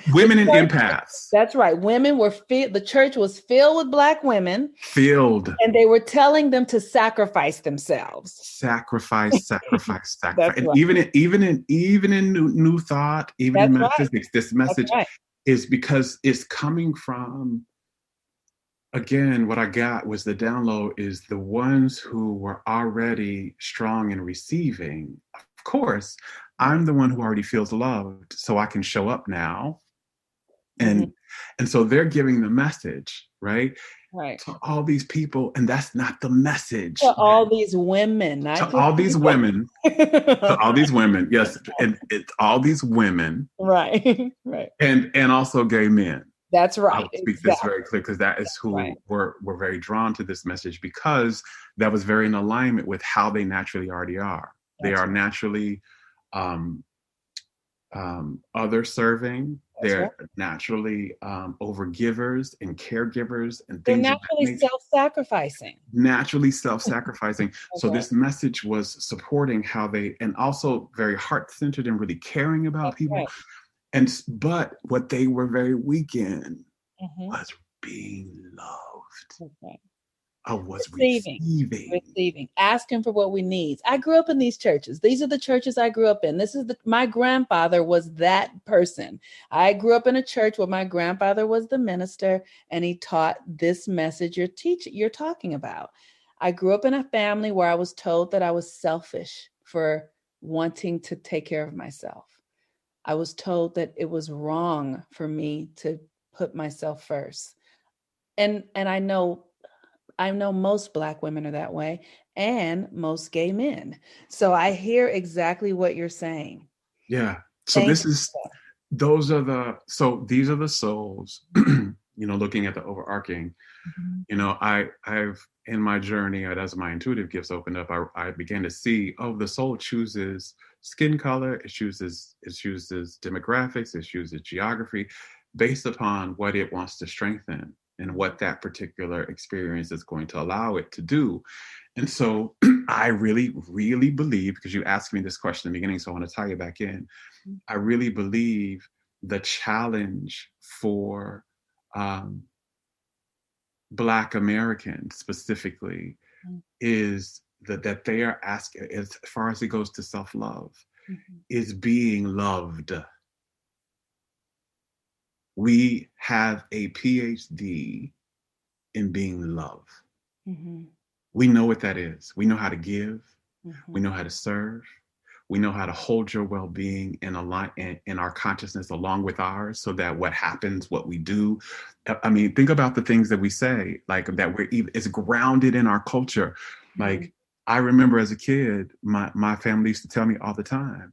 empaths. That's right. Women were the church was filled with Black women. Filled. And they were telling them to sacrifice themselves. Sacrifice. That's and right. even in new thought, even That's in metaphysics, right. this message is because it's coming from, again, what I got was the download is the ones who were already strong in receiving. Of course, I'm the one who already feels loved, so I can show up now. And so they're giving the message, right? Right. To all these people, and that's not the message. To all these women. To all these women. To all these women, yes. And it's all these women. Right. Right. And also gay men. That's right. I'll speak this very clear, because that is who were very drawn to this message, because that was very in alignment with how they naturally already are. They are naturally other serving. They're naturally overgivers and caregivers and things. They're naturally self-sacrificing. So this message was supporting how they, and also very heart-centered and really caring about people. Right. But what they were very weak in was being loved. Okay. I was receiving, asking for what we need. I grew up in these churches. These are the churches I grew up in. My grandfather was that person. I grew up in a church where my grandfather was the minister, and he taught this message you're talking about. I grew up in a family where I was told that I was selfish for wanting to take care of myself. I was told that it was wrong for me to put myself first. And I know most Black women are that way, and most gay men. So I hear exactly what you're saying. Yeah. So these are the souls, looking at the overarching, I've in my journey, as my intuitive gifts opened up, I began to see, the soul chooses skin color, it chooses demographics, it chooses geography. based upon what it wants to strengthen and what that particular experience is going to allow it to do. And so I really, really believe, because you asked me this question in the beginning, so I want to tie it back in. I really believe the challenge for Black Americans specifically is that they are asking, as far as it goes to self-love, is being loved. We have a PhD in being love. We know what that is. We know how to give. We know how to serve. We know how to hold your well-being in our consciousness along with ours, so that what happens, what we do, I mean, think about the things that we say, like that it's grounded in our culture. Like, I remember as a kid, my family used to tell me all the time,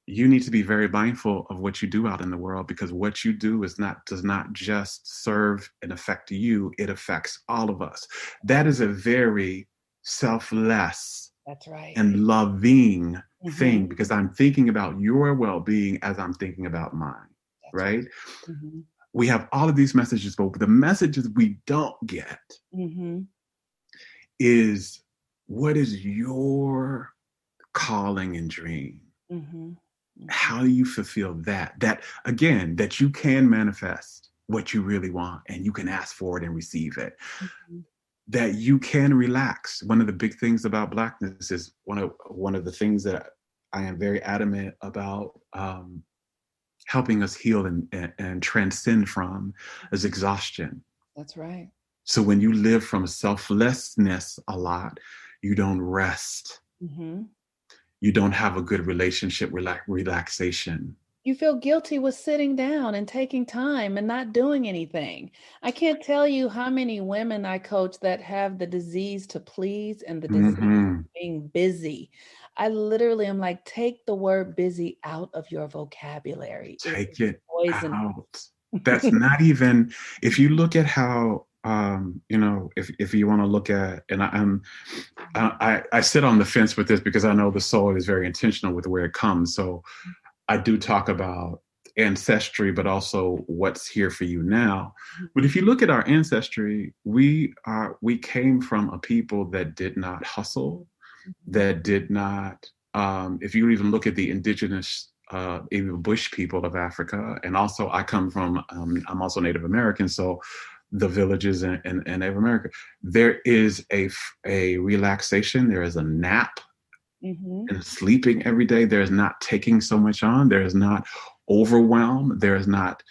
you need to be very mindful of what you do out in the world, because what you do does not just serve and affect you, it affects all of us. That is a very selfless, that's right, and loving thing, because I'm thinking about your well-being as I'm thinking about mine. That's right? We have all of these messages, but the messages we don't get is, what is your calling and dream? How do you fulfill that? That, again, that you can manifest what you really want, and you can ask for it and receive it. That you can relax. One of the big things about Blackness is one of the things that I am very adamant about helping us heal and transcend from is exhaustion. That's right. So when you live from selflessness a lot, you don't rest. You don't have a good relationship, relaxation. You feel guilty with sitting down and taking time and not doing anything. I can't tell you how many women I coach that have the disease to please and the disease of being busy. I literally am like, take the word busy out of your vocabulary. Take it out. That's not even, if you look at how, if you want to look at, and I sit on the fence with this because I know the soul is very intentional with where it comes. So I do talk about ancestry, but also what's here for you now. But if you look at our ancestry, we came from a people that did not hustle, that did not, if you even look at the indigenous, even bush people of Africa, and also I come from, I'm also Native American, so the villages in Native America, there is a relaxation, there is a nap, and sleeping every day. There's not taking so much on. There is not overwhelm. There is not,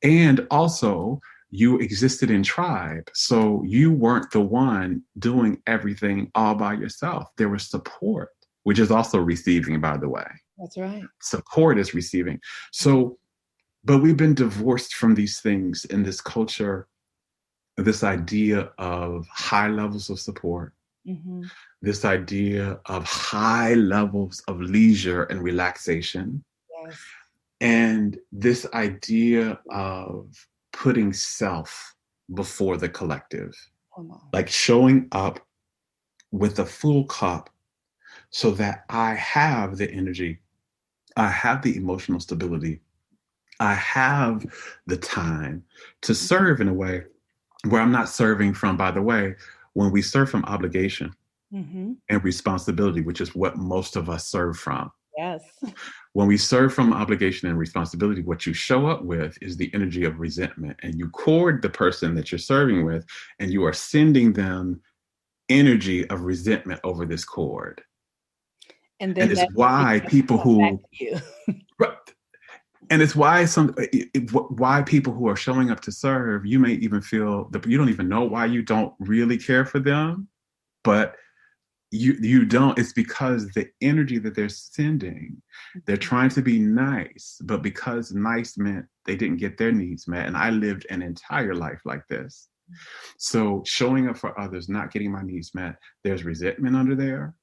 and also you existed in tribe. So you weren't the one doing everything all by yourself. There was support, which is also receiving, by the way. That's right. Support is receiving. So, but we've been divorced from these things in this culture, this idea of high levels of support, this idea of high levels of leisure and relaxation, and this idea of putting self before the collective, like showing up with a full cup so that I have the energy, I have the emotional stability, I have the time to serve in a way where I'm not serving from, by the way, when we serve from obligation and responsibility, which is what most of us serve from. Yes. When we serve from obligation and responsibility, what you show up with is the energy of resentment, and you cord the person that you're serving with, and you are sending them energy of resentment over this cord. And it's why people who, and it's why why people who are showing up to serve, you may even feel that you don't even know why you don't really care for them, but you don't. It's because the energy that they're sending, they're trying to be nice, but because nice meant they didn't get their needs met. And I lived an entire life like this. So showing up for others, not getting my needs met, there's resentment under there.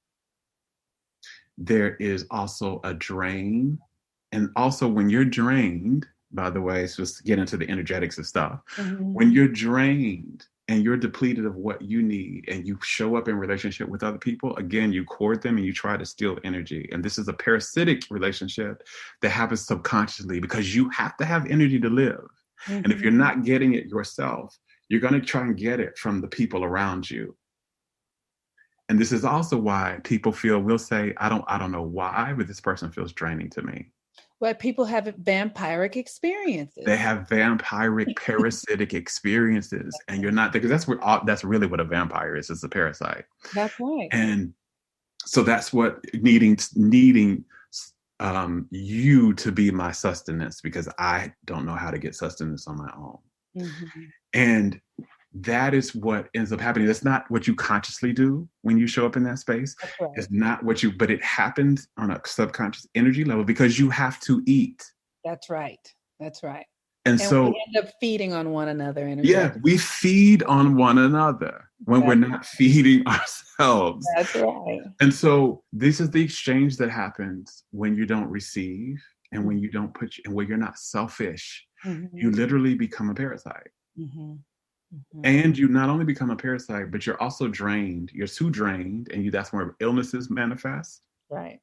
There is also a drain. And also when you're drained, by the way, so just to get into the energetics of stuff, when you're drained and you're depleted of what you need and you show up in relationship with other people, again, you cord them and you try to steal energy. And this is a parasitic relationship that happens subconsciously because you have to have energy to live. And if you're not getting it yourself, you're going to try and get it from the people around you. And this is also why people we'll say, I don't know why, but this person feels draining to me. But people have vampiric experiences. They have vampiric, parasitic experiences, and you're not, because that's really what a vampire is. It's a parasite. That's right. And so that's what needing you to be my sustenance, because I don't know how to get sustenance on my own. Mm-hmm. And that is what ends up happening. That's not what you consciously do when you show up in that space. Right. It's not but it happens on a subconscious energy level because you have to eat. That's right. That's right. And so we end up feeding on one another. Yeah, we feed on one another when we're not feeding ourselves. That's right. And so this is the exchange that happens when you don't receive and when you don't and when you're not selfish. Mm-hmm. You literally become a parasite. Mm-hmm. Mm-hmm. And you not only become a parasite, but you're also drained. You're too drained, and that's where illnesses manifest. Right.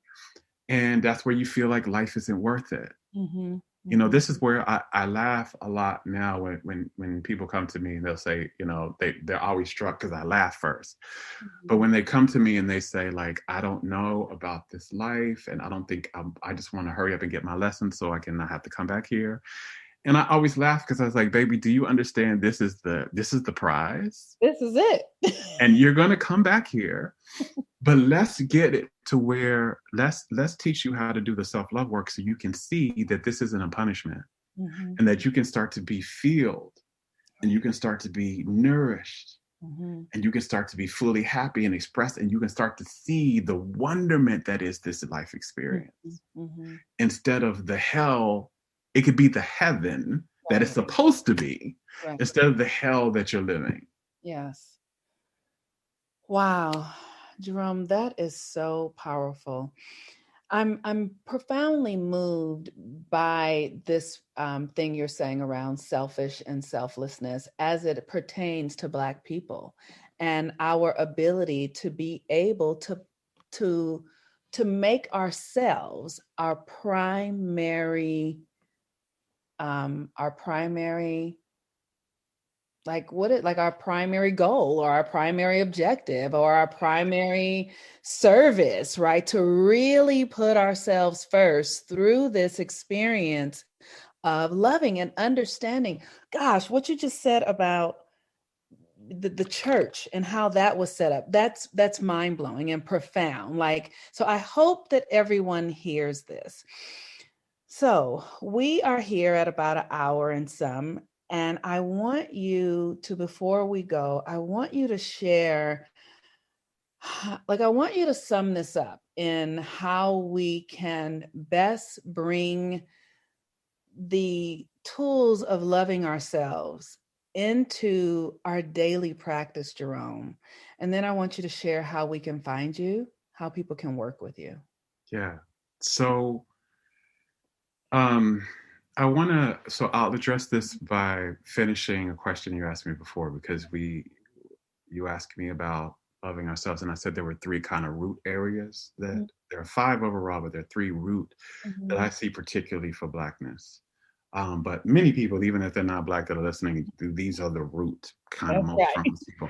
And that's where you feel like life isn't worth it. Mm-hmm. You know, this is where I laugh a lot now when people come to me and they'll say, you know, they're always struck because I laugh first. Mm-hmm. But when they come to me and they say, like, I don't know about this life, and I don't think I just want to hurry up and get my lessons so I can not have to come back here. And I always laugh because I was like, baby, do you understand this is the prize? This is it. And you're going to come back here, but let's get it to where let's teach you how to do the self-love work so you can see that this isn't a punishment. Mm-hmm. And that you can start to be filled and you can start to be nourished. Mm-hmm. And you can start to be fully happy and expressed, and you can start to see the wonderment that is this life experience. Mm-hmm. Instead of the hell. It could be the heaven that it's supposed to be, instead of the hell that you're living. Yes. Wow. Jerome, that is so powerful. I'm profoundly moved by this thing you're saying around selfish and selflessness as it pertains to Black people and our ability to be able to make ourselves our primary our primary goal or our primary objective or our primary service, right? To really put ourselves first through this experience of loving and understanding. Gosh, what you just said about the church and how that was set up, that's mind-blowing and profound. So I hope that everyone hears this. So we are here at about an hour and some, and I want you to, before we go, I want you to share, I want you to sum this up in how we can best bring the tools of loving ourselves into our daily practice, Jerome. And then I want you to share how we can find you, how people can work with you. Yeah. So I'll address this by finishing a question you asked me before, because you asked me about loving ourselves, and I said there were three kind of root areas that mm-hmm. there are five overall, but there are three root mm-hmm. that I see particularly for Blackness. But many people, even if they're not Black that are listening, these are the root kind of most from people.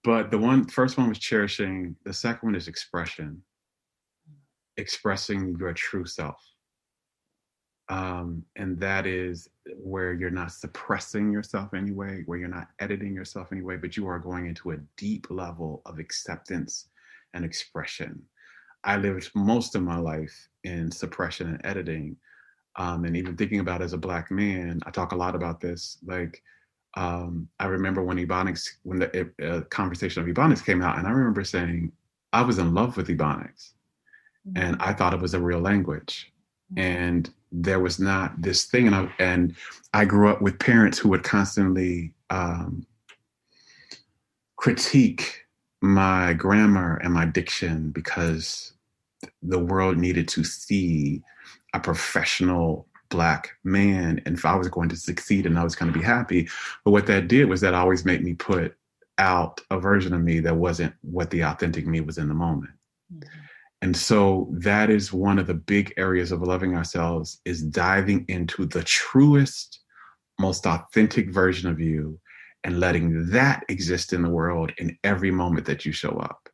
But first one was cherishing. The second one is expression, expressing your true self. And that is where you're not suppressing yourself anyway, where you're not editing yourself anyway, but you are going into a deep level of acceptance and expression. I lived most of my life in suppression and editing. And even thinking about as a Black man, I talk a lot about this. I remember when the conversation of Ebonics came out, and I remember saying, I was in love with Ebonics mm-hmm. and I thought it was a real language. And there was not this thing. And I grew up with parents who would constantly critique my grammar and my diction because the world needed to see a professional Black man. And if I was going to succeed and I was going to be happy. But what that did was that always made me put out a version of me that wasn't what the authentic me was in the moment. Mm-hmm. And so that is one of the big areas of loving ourselves, is diving into the truest, most authentic version of you and letting that exist in the world in every moment that you show up.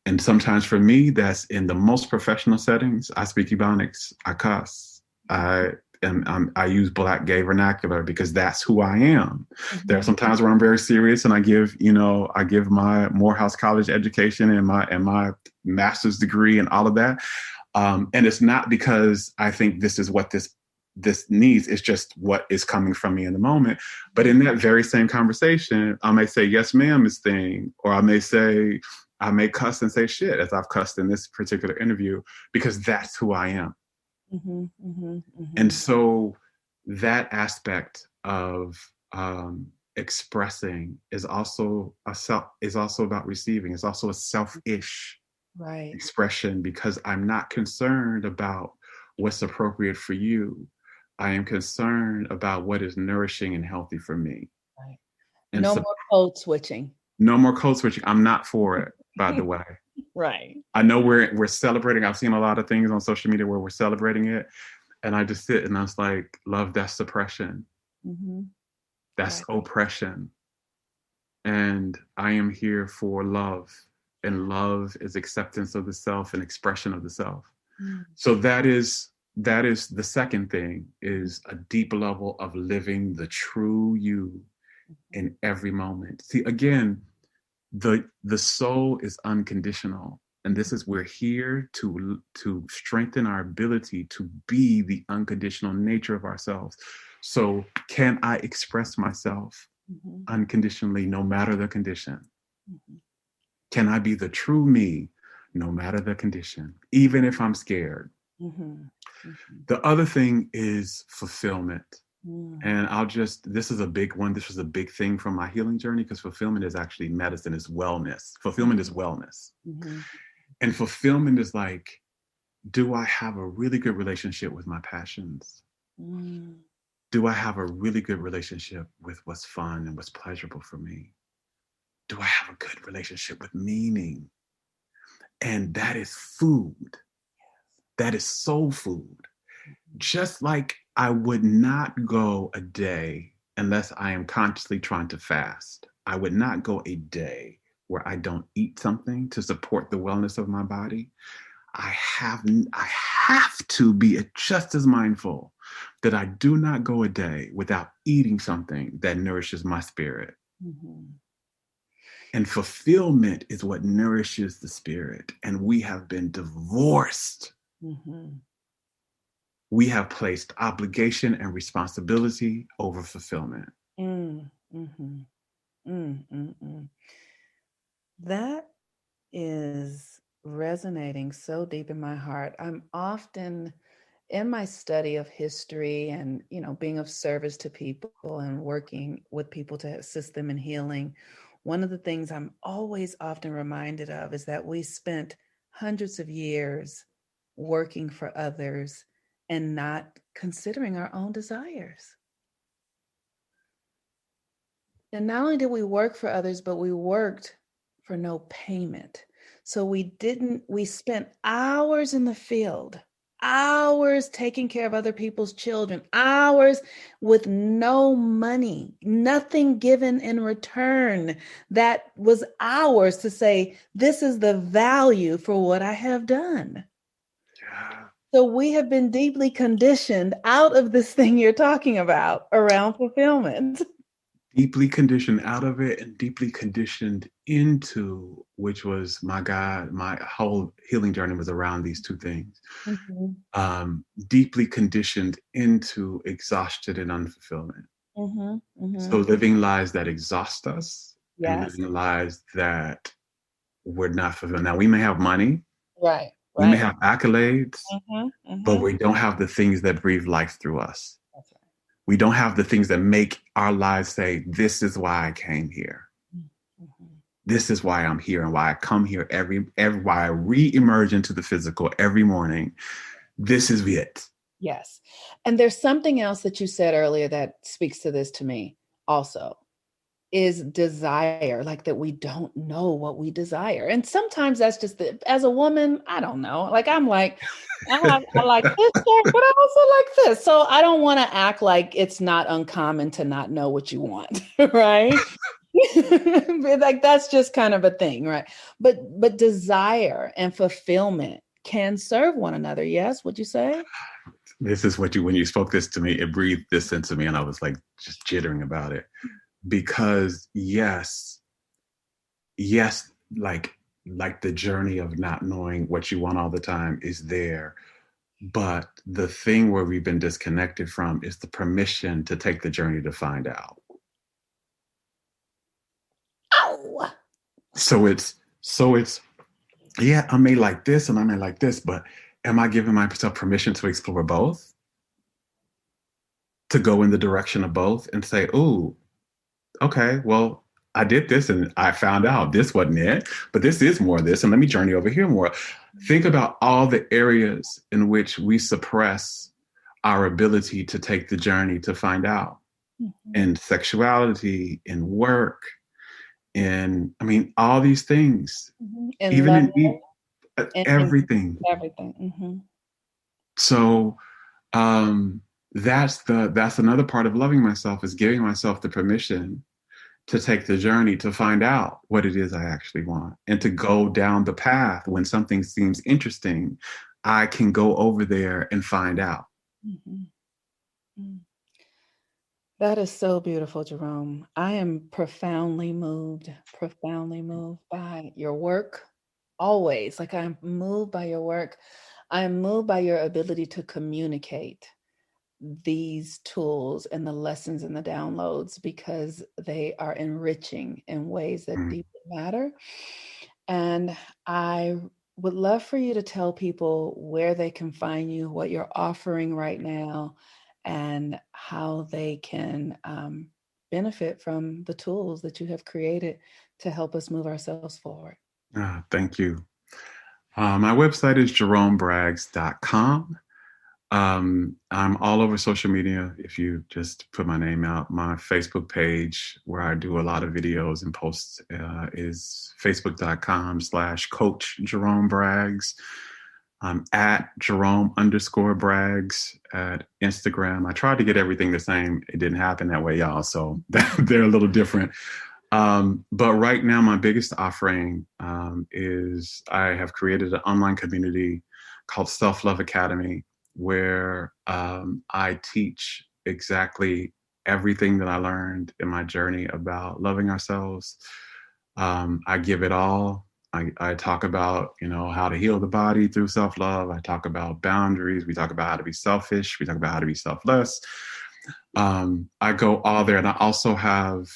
And sometimes for me, that's in the most professional settings. I speak Ebonics, I cuss, I use Black gay vernacular because that's who I am. Mm-hmm. There are some times where I'm very serious and I give my Morehouse College education and my master's degree and all of that. And it's not because I think this is what this needs. It's just what is coming from me in the moment. But in that very same conversation, I may say, yes, ma'am, Miss Thing, or I may cuss and say shit, as I've cussed in this particular interview, because that's who I am. Mm-hmm, mm-hmm, mm-hmm. And so that aspect of expressing is also about receiving. It's also a selfish expression, because I'm not concerned about what's appropriate for you. I am concerned about what is nourishing and healthy for me. Right. And no more code switching. No more code switching. I'm not for it, by the way. Right. I know we're celebrating. I've seen a lot of things on social media where we're celebrating it. And I just sit and I was like, love, that's suppression. Mm-hmm. That's oppression. And I am here for love. And love is acceptance of the self and expression of the self. Mm. So that is the second thing, is a deep level of living the true you in every moment. See, again, the soul is unconditional. And this is, we're here to strengthen our ability to be the unconditional nature of ourselves. So can I express myself unconditionally, no matter the condition? Mm-hmm. Can I be the true me, no matter the condition, even if I'm scared? Mm-hmm. Mm-hmm. The other thing is fulfillment. And this is a big one. This was a big thing from my healing journey, because fulfillment is actually medicine, is wellness. Fulfillment is wellness. Mm-hmm. And fulfillment is like, do I have a really good relationship with my passions? Mm. Do I have a really good relationship with what's fun and what's pleasurable for me? Do I have a good relationship with meaning? And that is food. That is soul food. Just like I would not go a day unless I am consciously trying to fast. I would not go a day where I don't eat something to support the wellness of my body. I have to be just as mindful that I do not go a day without eating something that nourishes my spirit. Mm-hmm. And fulfillment is what nourishes the spirit. And we have been divorced. Mm-hmm. We have placed obligation and responsibility over fulfillment. Mm-hmm. Mm-hmm. That is resonating so deep in my heart. I'm often, in my study of history and, being of service to people and working with people to assist them in healing, one of the things I'm always often reminded of is that we spent hundreds of years working for others and not considering our own desires. And not only did we work for others, but we worked for no payment. So we spent hours in the field, hours taking care of other people's children, hours with no money, nothing given in return. That was ours to say, this is the value for what I have done. Yeah. So we have been deeply conditioned out of this thing you're talking about around fulfillment. Deeply conditioned out of it and deeply conditioned into, which was, my God, my whole healing journey was around these two things. Mm-hmm. Deeply conditioned into exhaustion and unfulfillment. Mm-hmm. Mm-hmm. So living lives that exhaust us, yes, and living lives that we're not fulfilled. Now, we may have money. Right. We may have accolades, but we don't have the things that breathe life through us. That's right. We don't have the things that make our lives say, this is why I came here. Mm-hmm. This is why I'm here, and why I come here why I re-emerge into the physical every morning. This is it. Yes. And there's something else that you said earlier that speaks to this to me also. is desire, like that we don't know what we desire. And sometimes that's just as a woman, I don't know. Like I like this shirt, but I also like this. So I don't want to act like it's not uncommon to not know what you want, right? Like that's just kind of a thing, right? But desire and fulfillment can serve one another. Yes, would you say? This is what when you spoke this to me, it breathed this into me, and I was like just jittering about it. Because yes, like the journey of not knowing what you want all the time is there. But the thing where we've been disconnected from is the permission to take the journey to find out. Oh. So it's yeah, I may like this and I may like this, but am I giving myself permission to explore both? To go in the direction of both and say, "Ooh, okay, well, I did this and I found out this wasn't it, but this is more of this, and let me journey over here more." Think about all the areas in which we suppress our ability to take the journey to find out. Mm-hmm. In sexuality, in work, all these things, mm-hmm. Even in everything. Everything. Mm-hmm. So that's another part of loving myself, is giving myself the permission to take the journey to find out what it is I actually want, and to go down the path. When something seems interesting, I can go over there and find out. Mm-hmm. Mm-hmm. That is so beautiful, Jerome. I am profoundly moved by your work. Always. Like, I'm moved by your work. I'm moved by your ability to communicate these tools and the lessons and the downloads, because they are enriching in ways that deeply matter. And I would love for you to tell people where they can find you, what you're offering right now, and how they can benefit from the tools that you have created to help us move ourselves forward. Thank you. My website is jeromebraggs.com. I'm all over social media. If you just put my name out, my Facebook page, where I do a lot of videos and posts, is facebook.com/Coach Jerome Braggs. I'm at Jerome_Braggs at Instagram. I tried to get everything the same. It didn't happen that way, y'all. So they're a little different. But right now, my biggest offering is I have created an online community called Self-Love Academy, where I teach exactly everything that I learned in my journey about loving ourselves. I give it all. I talk about, how to heal the body through self-love. I talk about boundaries. We talk about how to be selfish. We talk about how to be selfless. I go all there. And I also have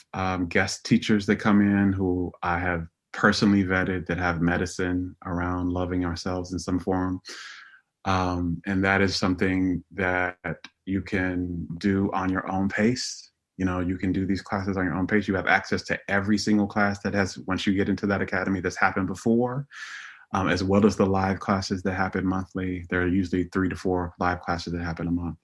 guest teachers that come in who I have personally vetted, that have medicine around loving ourselves in some form. And that is something that you can do on your own pace. You can do these classes on your own pace. You have access to every single class that has, once you get into that academy, that's happened before, as well as the live classes that happen monthly. There are usually 3 to 4 live classes that happen a month.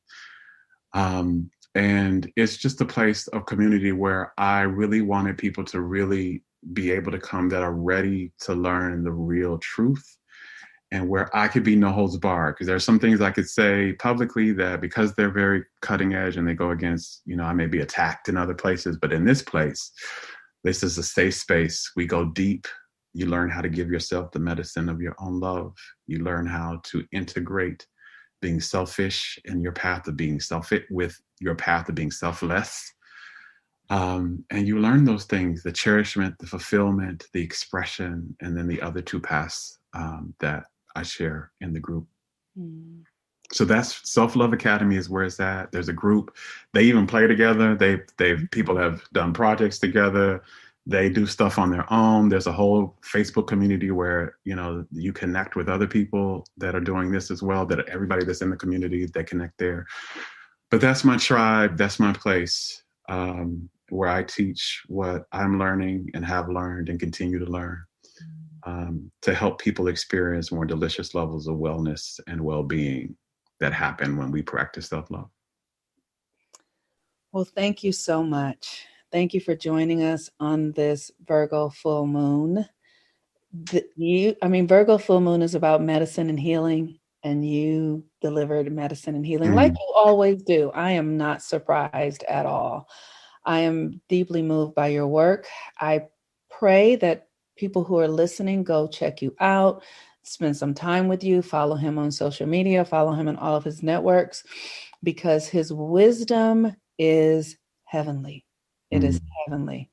And it's just a place of community where I really wanted people to really be able to come that are ready to learn the real truth, and where I could be no holds barred. Because there's some things I could say publicly that, because they're very cutting edge and they go against, I may be attacked in other places, but in this place, this is a safe space. We go deep. You learn how to give yourself the medicine of your own love. You learn how to integrate being selfish and your path of being selfish with your path of being selfless. And you learn those things, the cherishment, the fulfillment, the expression, and then the other 2 paths that I share in the group. Mm. So that's Self-Love Academy is where it's at. There's a group. They even play together. People have done projects together. They do stuff on their own. There's a whole Facebook community where, you connect with other people that are doing this as well, that everybody that's in the community, they connect there. But that's my tribe. That's my place, where I teach what I'm learning and have learned and continue to learn. To help people experience more delicious levels of wellness and well-being that happen when we practice self-love. Well, thank you so much. Thank you for joining us on this Virgo full moon. Virgo full moon is about medicine and healing, and you delivered medicine and healing like you always do. I am not surprised at all. I am deeply moved by your work. I pray that people who are listening go check you out, spend some time with you, follow him on social media, follow him on all of his networks, because his wisdom is heavenly. It is heavenly.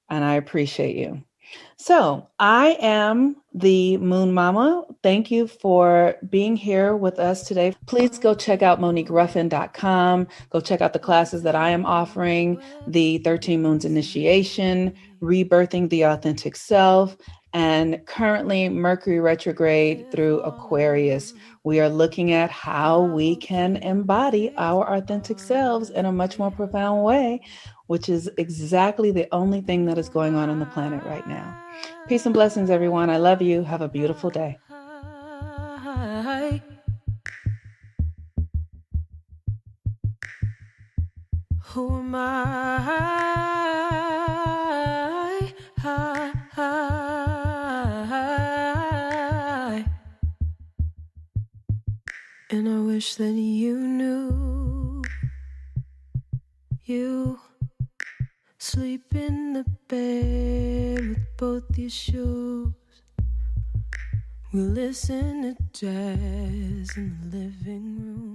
And I appreciate you. So I am the Moon Mama. Thank you for being here with us today. Please go check out MoniqueRuffin.com. Go check out the classes that I am offering, the 13 Moons Initiation, Rebirthing the Authentic Self, and currently Mercury retrograde through Aquarius. We are looking at how we can embody our authentic selves in a much more profound way, which is exactly the only thing that is going on the planet right now. Peace and blessings, everyone. I love you. Have a beautiful day. Who am I? And I wish that you knew. You sleep in the bed with both your shoes. We listen to jazz in the living room.